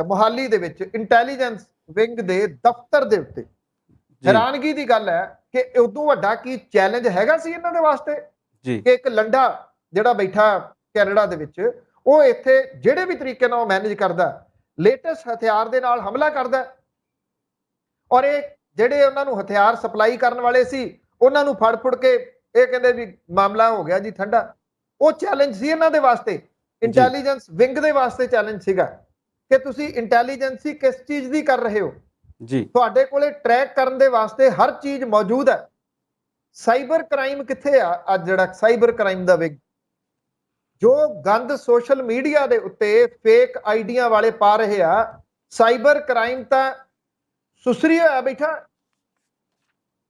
ਮੁਹਾਲੀ ਦੇ ਵਿੱਚ ਇੰਟੈਲੀਜੈਂਸ ਵਿੰਗ ਦੇ ਦਫ਼ਤਰ ਦੇ ਉੱਤੇ। ਹੈਰਾਨਗੀ ਦੀ ਗੱਲ ਹੈ ਕਿ ਉਦੋਂ ਵੱਡਾ ਕੀ ਚੈਲੰਜ ਹੈਗਾ ਸੀ ਇਹਨਾਂ ਦੇ ਵਾਸਤੇ ਜੀ ਕਿ ਇੱਕ ਲੰਡਾ ਜਿਹੜਾ ਬੈਠਾ ਕੈਨੇਡਾ ਦੇ ਵਿੱਚ, ਉਹ ਇੱਥੇ ਜਿਹੜੇ ਵੀ ਤਰੀਕੇ ਨਾਲ ਉਹ ਮੈਨੇਜ ਕਰਦਾ, ਲੇਟੈਸਟ ਹਥਿਆਰ ਦੇ ਨਾਲ ਹਮਲਾ ਕਰਦਾ। ਔਰ ਇਹ ਜਿਹੜੇ ਉਹਨਾਂ ਨੂੰ ਹਥਿਆਰ ਸਪਲਾਈ ਕਰਨ ਵਾਲੇ ਸੀ, ਉਹਨਾਂ ਨੂੰ ਫੜ ਕੇ ਇਹ ਕਹਿੰਦੇ ਵੀ ਮਾਮਲਾ ਹੋ ਗਿਆ ਜੀ ਠੰਡਾ। ਉਹ ਚੈਲੰਜ ਸੀ ਇਹਨਾਂ ਦੇ ਵਾਸਤੇ, ਇੰਟੈਲੀਜੈਂਸ ਵਿੰਗ ਦੇ ਵਾਸਤੇ ਚੈਲੰਜ ਸੀਗਾ ਕਿ ਤੁਸੀਂ ਇੰਟੈਲੀਜੈਂਸੀ ਕਿਸ ਚੀਜ਼ ਦੀ ਕਰ ਰਹੇ ਹੋ। ਜੀ ਤੁਹਾਡੇ ਕੋਲੇ ਟਰੈਕ ਕਰਨ ਦੇ ਵਾਸਤੇ ਹਰ ਚੀਜ਼ ਮੌਜੂਦ ਹੈ। ਸਾਈਬਰ ਕ੍ਰਾਈਮ ਕਿੱਥੇ ਆ ਅੱਜ? ਜਿਹੜਾ ਸਾਈਬਰ ਕ੍ਰਾਈਮ ਦਾ ਵਿੰਗ, ਜੋ ਗੰਦ ਸੋਸ਼ਲ ਮੀਡੀਆ ਦੇ ਉੱਤੇ ਫੇਕ ਆਈਡੀਆਂ ਵਾਲੇ ਪਾ ਰਹੇ ਆ, ਸਾਈਬਰ ਕ੍ਰਾਈਮ ਤਾਂ ਸੁਸਰੀ ਹੋਇਆ ਬੈਠਾ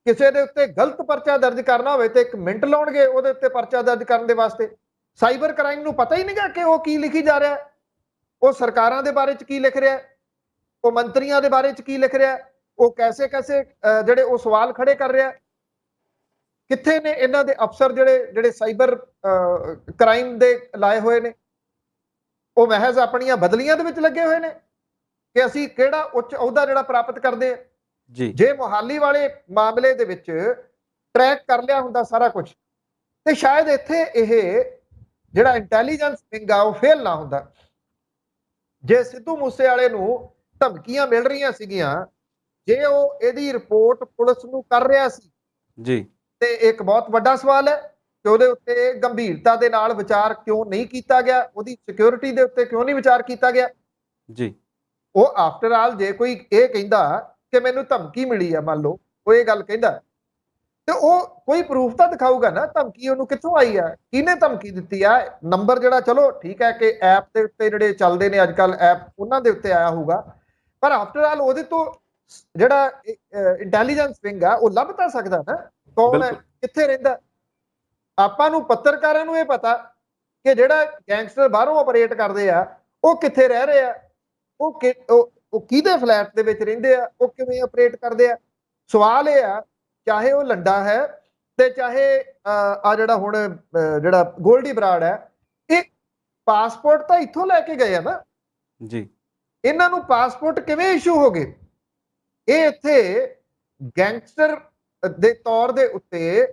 ਕਿਸੇ ਦੇ ਉੱਤੇ ਗਲਤ ਪਰਚਾ ਦਰਜ ਕਰਨਾ ਹੋਵੇ ਤੇ 1 ਮਿੰਟ ਲਾਉਣਗੇ ਉਹਦੇ ਉੱਤੇ ਪਰਚਾ ਦਰਜ ਕਰਨ ਦੇ ਵਾਸਤੇ। ਸਾਈਬਰ ਕ੍ਰਾਈਮ ਨੂੰ ਪਤਾ ਹੀ ਨਹੀਂਗਾ ਕਿ ਉਹ ਕੀ ਲਿਖੀ ਜਾ ਰਿਹਾ, ਉਹ ਸਰਕਾਰਾਂ ਦੇ ਬਾਰੇ ਚ ਕੀ ਲਿਖ ਰਿਹਾ, ਉਹ ਮੰਤਰੀਆਂ ਦੇ ਬਾਰੇ ਚ ਕੀ ਲਿਖ ਰਿਹਾ, ਉਹ ਕੈਸੇ ਜਿਹੜੇ ਉਹ ਸਵਾਲ ਖੜੇ ਕਰ ਰਿਹਾ। ਕਿੱਥੇ ਨੇ ਇਹਨਾਂ ਦੇ ਅਫਸਰ ਜਿਹੜੇ ਸਾਈਬਰ ਕ੍ਰਾਈਮ ਦੇ ਲਾਏ ਹੋਏ ਨੇ? ਉਹ ਮਹਿਜ਼ ਆਪਣੀਆਂ ਬਦਲੀਆਂ ਦੇ ਵਿੱਚ ਲੱਗੇ ਹੋਏ ਨੇ ਕਿ ਅਸੀਂ ਕਿਹੜਾ ਉੱਚ ਅਹੁਦਾ ਜਿਹੜਾ ਪ੍ਰਾਪਤ ਕਰਦੇ ਆ ਜੀ। ਜੇ ਮੁਹਾਲੀ ਵਾਲੇ ਮਾਮਲੇ ਦੇ ਵਿੱਚ ਟਰੈਕ ਕਰ ਲਿਆ ਹੁੰਦਾ ਸਾਰਾ ਕੁਝ ਤੇ ਸ਼ਾਇਦ ਇੱਥੇ ਇਹ ਜਿਹੜਾ ਇੰਟੈਲੀਜੈਂਸ ਵਿੰਗ ਆ ਉਹ ਫੇਲ ਨਾ ਹੁੰਦਾ। ਜੇ ਸਿੱਧੂ ਮੂਸੇਵਾਲੇ ਨੂੰ ਧਮਕੀਆਂ ਮਿਲ ਰਹੀਆਂ ਸੀਗੀਆਂ, ਜੇ ਉਹ ਇਹਦੀ ਰਿਪੋਰਟ ਪੁਲਿਸ ਨੂੰ ਕਰ ਰਿਹਾ ਸੀ ਜੀ, ਤੇ ਇੱਕ ਬਹੁਤ ਵੱਡਾ ਸਵਾਲ ਹੈ ਕਿ ਉਹਦੇ ਉੱਤੇ ਗੰਭੀਰਤਾ ਦੇ ਨਾਲ ਵਿਚਾਰ ਕਿਉਂ ਨਹੀਂ ਕੀਤਾ ਗਿਆ, ਉਹਦੀ ਸਿਕਿਉਰਿਟੀ ਦੇ ਉੱਤੇ ਕਿਉਂ ਨਹੀਂ ਵਿਚਾਰ ਕੀਤਾ ਗਿਆ ਜੀ। ਉਹ ਆਫਟਰ ਆਲ ਜੇ ਕੋਈ ਇਹ ਕਹਿੰਦਾ ਕਿ ਮੈਨੂੰ ਧਮਕੀ ਮਿਲੀ ਆ, ਮੰਨ ਲਓ ਉਹ ਇਹ ਗੱਲ ਕਹਿੰਦਾ ਤੇ ਉਹ ਕੋਈ ਪ੍ਰੂਫ ਤਾਂ ਦਿਖਾਊਗਾ ਨਾ ਧਮਕੀ ਉਹਨੂੰ ਕਿੱਥੋਂ ਆਈ ਆ, ਕਿਹਨੇ ਧਮਕੀ ਦਿੱਤੀ ਆ। ਨੰਬਰ ਜਿਹੜਾ ਚਲੋ ਠੀਕ ਹੈ ਕਿ ਐਪ ਦੇ ਉੱਤੇ ਜਿਹੜੇ ਚੱਲਦੇ ਨੇ ਅੱਜ ਕੱਲ ਐਪ ਉਹਨਾਂ ਦੇ ਉੱਤੇ ਆਇਆ ਹੋਊਗਾ, ਪਰ ਆਫਟਰ ਆਲ ਉਹਦੇ ਤੋਂ ਜਿਹੜਾ ਇੰਟੈਲੀਜੈਂਸ ਵਿੰਗ ਆ ਉਹ ਲੱਭ ਤਾਂ ਸਕਦਾ ਨਾ ਕੌਣ ਹੈ, ਕਿੱਥੇ ਰਹਿੰਦਾ। ਆਪਾਂ ਨੂੰ ਪੱਤਰਕਾਰਾਂ ਨੂੰ ਇਹ ਪਤਾ ਕਿ ਜਿਹੜਾ ਗੈਂਗਸਟਰ ਬਾਹਰੋਂ ਆਪਰੇਟ ਕਰਦੇ ਆ ਉਹ ਕਿੱਥੇ ਰਹਿ ਰਹੇ ਆ, ਉਹ ਕਿਹਦੇ ਫਲੈਟ ਦੇ ਵਿੱਚ ਰਹਿੰਦੇ ਆ, ਉਹ ਕਿਵੇਂ ਆਪਰੇਟ ਕਰਦੇ ਆ। ਸਵਾਲ ਇਹ ਆ ਚਾਹੇ ਉਹ ਲੰਡਾ ਹੈ ਤੇ ਚਾਹੇ ਆ ਜਿਹੜਾ ਹੁਣ ਜਿਹੜਾ ਗੋਲਡੀ ਬਰਾੜ ਹੈ, ਇਹ ਪਾਸਪੋਰਟ ਤਾਂ ਇੱਥੋਂ ਲੈ ਕੇ ਗਏ ਆ ਨਾ ਜੀ। ਇਹਨਾਂ ਨੂੰ ਪਾਸਪੋਰਟ ਕਿਵੇਂ ਇਸ਼ੂ ਹੋ ਗਏ? ਇਹ ਇੱਥੇ ਗੈਂਗਸਟਰ ਦੇ ਤੌਰ ਦੇ ਉੱਤੇ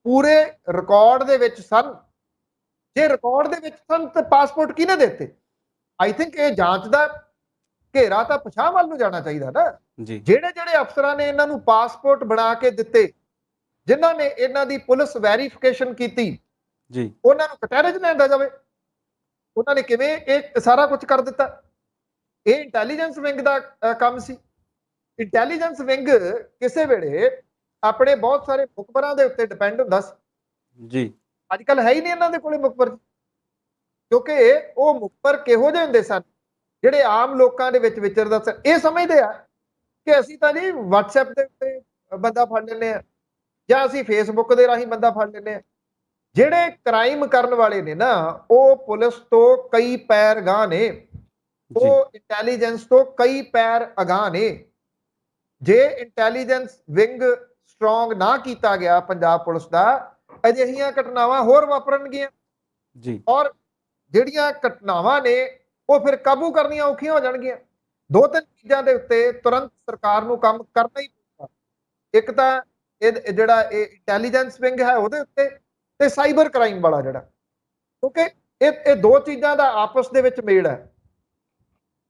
ਪੂਰੇ ਰਿਕਾਰਡ ਦੇ ਵਿੱਚ ਸਨ। ਜੇ ਰਿਕਾਰਡ ਦੇ ਵਿੱਚ ਸਨ ਤੇ ਪਾਸਪੋਰਟ ਕਿਹਨੇ ਦਿੱਤੇ? ਆਈ ਥਿੰਕ ਇਹ ਜਾਂਚ ਦਾ ਘੇਰਾ ਤਾਂ ਪਛਾਣ ਵੱਲ ਨੂੰ ਜਾਣਾ ਚਾਹੀਦਾ ਨਾ ਜੀ। ਜਿਹੜੇ ਅਫਸਰਾਂ ਨੇ ਇਹਨਾਂ ਨੂੰ ਪਾਸਪੋਰਟ ਬਣਾ ਕੇ ਦਿੱਤੇ, ਜਿਨ੍ਹਾਂ ਨੇ ਇਹਨਾਂ ਦੀ ਪੁਲਿਸ ਵੈਰੀਫਿਕੇਸ਼ਨ ਕੀਤੀ ਜੀ, ਉਹਨਾਂ ਨੂੰ ਕਟਹਿਰੇ 'ਚ ਲਿਆਂਦਾ ਜਾਵੇ। ਉਹਨਾਂ ਨੇ ਕਿਵੇਂ ਇਹ ਸਾਰਾ ਕੁਝ ਕਰ ਦਿੱਤਾ? ਇਹ ਇੰਟੈਲੀਜੈਂਸ ਵਿੰਗ ਦਾ ਕੰਮ ਸੀ। ਇੰਟੈਲੀਜੈਂਸ ਵਿੰਗ ਕਿਸੇ ਵੇਲੇ ਆਪਣੇ ਬਹੁਤ ਸਾਰੇ ਮੁਖਬਰਾਂ ਦੇ ਉੱਤੇ ਡਿਪੈਂਡ ਹੁੰਦਾ ਸੀ ਜੀ। ਅੱਜ ਕੱਲ ਹੈ ਹੀ ਨਹੀਂ ਇਹਨਾਂ ਦੇ ਕੋਲੇ ਮੁਖਬਰ, ਕਿਉਂਕਿ ਉਹ ਮੁਖਬਰ ਕਿਹੋ ਜਿਹੇ ਹੁੰਦੇ ਸਨ ਜਿਹੜੇ ਆਮ ਲੋਕਾਂ ਦੇ ਵਿੱਚ ਵਿਚਰਦਾ ਸਨ। ਇਹ ਸਮਝਦੇ ਆ ਕਿ ਅਸੀਂ ਤਾਂ ਜੀ WhatsApp ਦੇ ਉੱਤੇ ਬੰਦਾ ਫੜ ਲੈਂਦੇ ਆ ਜਾਂ ਅਸੀਂ Facebook ਦੇ ਰਾਹੀਂ ਬੰਦਾ ਫੜ ਲੈਂਦੇ ਆ। ਜਿਹੜੇ ਕ੍ਰਾਈਮ ਕਰਨ ਵਾਲੇ ਨੇ ਨਾ ਉਹ ਪੁਲਿਸ ਤੋਂ ਕਈ ਪੈਰ ਅਗਾਂਹ ਨੇ, ਉਹ ਇੰਟੈਲੀਜੈਂਸ ਤੋਂ ਕਈ ਪੈਰ ਅਗਾਂਹ ਨੇ। ਜੇ ਇੰਟੈਲੀਜੈਂਸ ਵਿੰਗ ਸਟਰੋਂਗ ਨਾ ਕੀਤਾ ਗਿਆ ਪੰਜਾਬ ਪੁਲਿਸ ਦਾ, ਅਜਿਹੀਆਂ ਘਟਨਾਵਾਂ ਹੋਰ ਵਾਪਰਨਗੀਆਂ ਜੀ। ਔਰ ਜਿਹੜੀਆਂ ਘਟਨਾਵਾਂ ਨੇ ਉਹ ਫਿਰ ਕਾਬੂ ਕਰਨੀਆਂ ਔਖੀਆਂ ਹੋ ਜਾਣਗੀਆਂ। 2-3 ਚੀਜ਼ਾਂ ਦੇ ਉੱਤੇ ਤੁਰੰਤ ਸਰਕਾਰ ਨੂੰ ਕੰਮ ਕਰਨਾ ਹੀ ਪਊਗਾ। ਇੱਕ ਤਾਂ ਇਹ ਜਿਹੜਾ ਇਹ ਇੰਟੈਲੀਜੈਂਸ ਵਿੰਗ ਹੈ ਉਹਦੇ ਉੱਤੇ, ਤੇ ਸਾਈਬਰ ਕ੍ਰਾਈਮ ਵਾਲਾ ਜਿਹੜਾ, ਕਿਉਂਕਿ ਇਹ ਦੋ ਚੀਜ਼ਾਂ ਦਾ ਆਪਸ ਦੇ ਵਿੱਚ ਮੇਲ ਹੈ।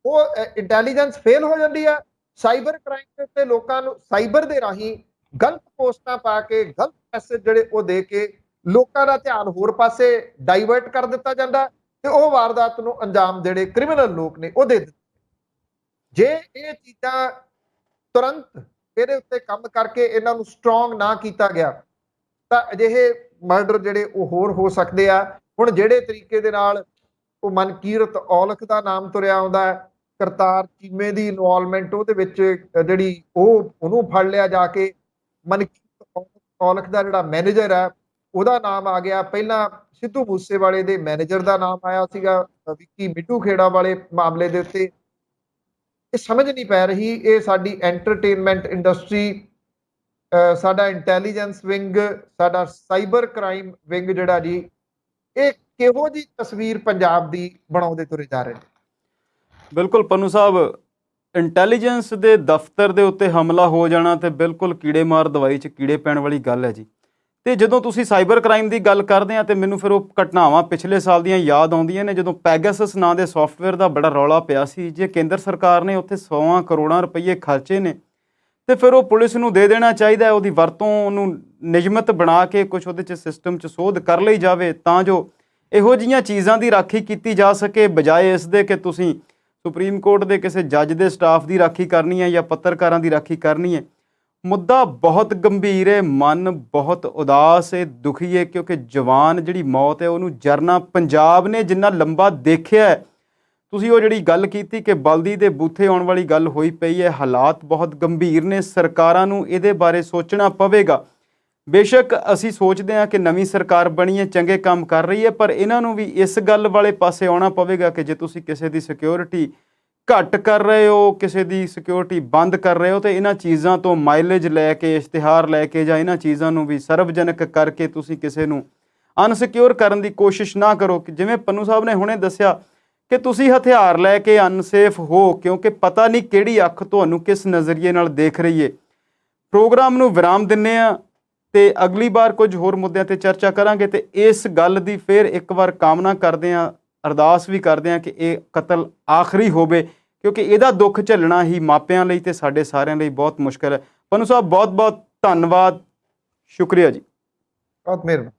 ਉਹ ਇੰਟੈਲੀਜੈਂਸ ਫੇਲ ਹੋ ਜਾਂਦੀ ਆ, ਸਾਈਬਰ ਕ੍ਰਾਈਮ ਦੇ ਉੱਤੇ ਲੋਕਾਂ ਨੂੰ ਸਾਈਬਰ ਦੇ ਰਾਹੀਂ ਗਲਤ ਪੋਸਟਾਂ ਪਾ ਕੇ, ਗਲਤ ਮੈਸੇਜ ਜਿਹੜੇ ਉਹ ਦੇ ਕੇ ਲੋਕਾਂ ਦਾ ਧਿਆਨ ਹੋਰ ਪਾਸੇ ਡਾਈਵਰਟ ਕਰ ਦਿੱਤਾ ਜਾਂਦਾ ਤੇ ਉਹ ਵਾਰਦਾਤ ਨੂੰ ਅੰਜਾਮ ਜਿਹੜੇ ਕ੍ਰਿਮੀਨਲ ਲੋਕ ਨੇ ਉਹ ਦੇ ਦਿੰਦੇ। ਜੇ ਇਹ ਚੀਜ਼ਾਂ ਤੁਰੰਤ ਇਹਦੇ ਉੱਤੇ ਕੰਮ ਕਰਕੇ ਇਹਨਾਂ ਨੂੰ ਸਟਰੋਂਗ ਨਾ ਕੀਤਾ ਗਿਆ ਤਾਂ ਅਜਿਹੇ ਮਰਡਰ ਜਿਹੜੇ ਉਹ ਹੋਰ ਹੋ ਸਕਦੇ ਆ। ਹੁਣ ਜਿਹੜੇ ਤਰੀਕੇ ਦੇ ਨਾਲ ਉਹ ਮਨਕੀਰਤ ਔਲਖ ਦਾ ਨਾਮ ਤੁਰਿਆ ਆਉਂਦਾ ਹੈ, ਕਰਤਾਰ ਚੀਮੇ ਦੀ ਇਨਵੋਲਵਮੈਂਟ ਉਹਦੇ ਵਿੱਚ ਜਿਹੜੀ ਉਹਨੂੰ ਫੜ ਲਿਆ ਜਾ ਕੇ। ਮਨਕੀਰਤ ਔਲਖ ਦਾ ਜਿਹੜਾ ਮੈਨੇਜਰ ਹੈ ਉਹਦਾ ਨਾਮ ਆ ਗਿਆ, ਪਹਿਲਾਂ ਸਿੱਧੂ ਮੂਸੇਵਾਲੇ ਦੇ ਮੈਨੇਜਰ ਦਾ ਨਾਮ ਆਇਆ ਸੀਗਾ ਵਿੱਕੀ ਮਿੱਟੂ ਖੇੜਾ ਵਾਲੇ ਮਾਮਲੇ ਦੇ ਉੱਤੇ। ਇਹ ਸਮਝ ਨਹੀਂ ਪੈ ਰਹੀ ਇਹ ਸਾਡੀ ਐਂਟਰਟੇਨਮੈਂਟ ਇੰਡਸਟਰੀ, ਸਾਡਾ ਇੰਟੈਲੀਜੈਂਸ ਵਿੰਗ, ਸਾਡਾ ਸਾਈਬਰ ਕ੍ਰਾਈਮ ਵਿੰਗ ਜਿਹੜਾ ਜੀ, ਇਹ ਕਿਹੋ ਜਿਹੀ ਤਸਵੀਰ ਪੰਜਾਬ ਦੀ ਬਣਾਉਂਦੇ ਤੁਰੇ ਜਾ ਰਹੇ ਨੇ। ਬਿਲਕੁਲ ਪੰਨੂ ਸਾਹਿਬ, ਇੰਟੈਲੀਜੈਂਸ ਦੇ ਦਫ਼ਤਰ ਦੇ ਉੱਤੇ ਹਮਲਾ ਹੋ ਜਾਣਾ ਤੇ ਬਿਲਕੁਲ ਕੀੜੇ ਮਾਰ ਦਵਾਈ 'ਚ ਕੀੜੇ ਪੈਣ ਵਾਲੀ ਗੱਲ ਹੈ ਜੀ। ਤੇ ਜਦੋਂ ਤੁਸੀਂ ਸਾਈਬਰ ਕ੍ਰਾਈਮ ਦੀ ਗੱਲ ਕਰਦੇ ਆ ਤੇ ਮੈਨੂੰ ਫਿਰ ਉਹ ਘਟਨਾਵਾਂ ਪਿਛਲੇ ਸਾਲ ਦੀਆਂ ਯਾਦ ਆਉਂਦੀਆਂ ਨੇ, ਜਦੋਂ ਪੈਗਾਸਸ ਨਾਂ ਦੇ ਸੌਫਟਵੇਅਰ ਦਾ ਬੜਾ ਰੌਲਾ ਪਿਆ ਸੀ। ਜੇ ਕੇਂਦਰ ਸਰਕਾਰ ਨੇ ਉੱਥੇ 100 ਕਰੋੜਾਂ ਰੁਪਏ ਖਰਚੇ ਨੇ ਤੇ ਫਿਰ ਉਹ ਪੁਲਿਸ ਨੂੰ ਦੇ ਦੇਣਾ ਚਾਹੀਦਾ, ਉਹਦੀ ਵਰਤੋਂ ਉਹਨੂੰ ਨਿਯਮਿਤ ਬਣਾ ਕੇ ਕੁਛ ਉਹਦੇ 'ਚ ਸਿਸਟਮ 'ਚ ਸੋਧ ਕਰ ਲਈ ਜਾਵੇ ਤਾਂ ਜੋ ਇਹੋ ਜਿਹੀਆਂ ਚੀਜ਼ਾਂ ਦੀ ਰਾਖੀ ਕੀਤੀ ਜਾ ਸਕੇ, ਬਜਾਏ ਇਸ ਦੇ ਕਿ ਤੁਸੀਂ ਸੁਪਰੀਮ ਕੋਰਟ ਦੇ ਕਿਸੇ ਜੱਜ ਦੇ ਸਟਾਫ ਦੀ ਰਾਖੀ ਕਰਨੀ ਹੈ ਜਾਂ ਪੱਤਰਕਾਰਾਂ ਦੀ ਰਾਖੀ ਕਰਨੀ ਹੈ। ਮੁੱਦਾ ਬਹੁਤ ਗੰਭੀਰ ਹੈ, ਮਨ ਬਹੁਤ ਉਦਾਸ ਹੈ, ਦੁਖੀ ਹੈ, ਕਿਉਂਕਿ ਜਵਾਨ ਜਿਹੜੀ ਮੌਤ ਹੈ ਉਹਨੂੰ ਜਰਨਾ ਪੰਜਾਬ ਨੇ ਜਿੰਨਾ ਲੰਬਾ ਦੇਖਿਆ ਤੁਸੀਂ ਉਹ ਜਿਹੜੀ ਗੱਲ ਕੀਤੀ ਕਿ ਬਲਦੀ ਦੇ ਬੂਥੇ ਆਉਣ ਵਾਲੀ ਗੱਲ ਹੋਈ ਪਈ ਹੈ, ਹਾਲਾਤ ਬਹੁਤ ਗੰਭੀਰ ਨੇ, ਸਰਕਾਰਾਂ ਨੂੰ ਇਹਦੇ ਬਾਰੇ ਸੋਚਣਾ ਪਵੇਗਾ। ਬੇਸ਼ੱਕ ਅਸੀਂ ਸੋਚਦੇ ਹਾਂ ਕਿ ਨਵੀਂ ਸਰਕਾਰ ਬਣੀ ਹੈ, ਚੰਗੇ ਕੰਮ ਕਰ ਰਹੀ ਹੈ, ਪਰ ਇਹਨਾਂ ਨੂੰ ਵੀ ਇਸ ਗੱਲ ਵਾਲੇ ਪਾਸੇ ਆਉਣਾ ਪਵੇਗਾ ਕਿ ਜੇ ਤੁਸੀਂ ਕਿਸੇ ਦੀ ਸਿਕਿਉਰਿਟੀ ਘੱਟ ਕਰ ਰਹੇ ਹੋ, ਕਿਸੇ ਦੀ ਸਿਕਿਉਰਿਟੀ ਬੰਦ ਕਰ ਰਹੇ ਹੋ, ਤੇ ਇਹਨਾਂ ਚੀਜ਼ਾਂ ਤੋਂ ਮਾਈਲੇਜ ਲੈ ਕੇ, ਇਸ਼ਤਿਹਾਰ ਲੈ ਕੇ ਜਾਂ ਇਹਨਾਂ ਚੀਜ਼ਾਂ ਨੂੰ ਵੀ ਸਰਵਜਨਕ ਕਰਕੇ ਤੁਸੀਂ ਕਿਸੇ ਨੂੰ ਅਨਸਿਕਿਉਰ ਕਰਨ ਦੀ ਕੋਸ਼ਿਸ਼ ਨਾ ਕਰੋ। ਕਿ ਜਿਵੇਂ ਪੰਨੂ ਸਾਹਿਬ ਨੇ ਹੁਣੇ ਦੱਸਿਆ ਕਿ ਤੁਸੀਂ ਹਥਿਆਰ ਲੈ ਕੇ ਅਨਸੇਫ ਹੋ, ਕਿਉਂਕਿ ਪਤਾ ਨਹੀਂ ਕਿਹੜੀ ਅੱਖ ਤੁਹਾਨੂੰ ਕਿਸ ਨਜ਼ਰੀਏ ਨਾਲ ਦੇਖ ਰਹੀ ਹੈ। ਪ੍ਰੋਗਰਾਮ ਨੂੰ ਵਿਰਾਮ ਦਿੰਦੇ ਹਾਂ ਤੇ ਅਗਲੀ ਵਾਰ ਕੁਝ ਹੋਰ ਮੁੱਦਿਆਂ ਤੇ ਚਰਚਾ ਕਰਾਂਗੇ, ਤੇ ਇਸ ਗੱਲ ਦੀ ਫਿਰ ਇੱਕ ਵਾਰ ਕਾਮਨਾ ਕਰਦੇ ਹਾਂ, ਅਰਦਾਸ ਵੀ ਕਰਦੇ ਹਾਂ ਕਿ ਇਹ ਕਤਲ ਆਖਰੀ ਹੋਵੇ, ਕਿਉਂਕਿ ਇਹਦਾ ਦੁੱਖ ਝੱਲਣਾ ਹੀ ਮਾਪਿਆਂ ਲਈ ਤੇ ਸਾਡੇ ਸਾਰਿਆਂ ਲਈ ਬਹੁਤ ਮੁਸ਼ਕਲ ਹੈ। ਪੰਨੂ ਸਾਹਿਬ ਬਹੁਤ ਬਹੁਤ ਧੰਨਵਾਦ, ਸ਼ੁਕਰੀਆ ਜੀ। ਬਹੁਤ ਮਿਹਰਬਾਨੀ।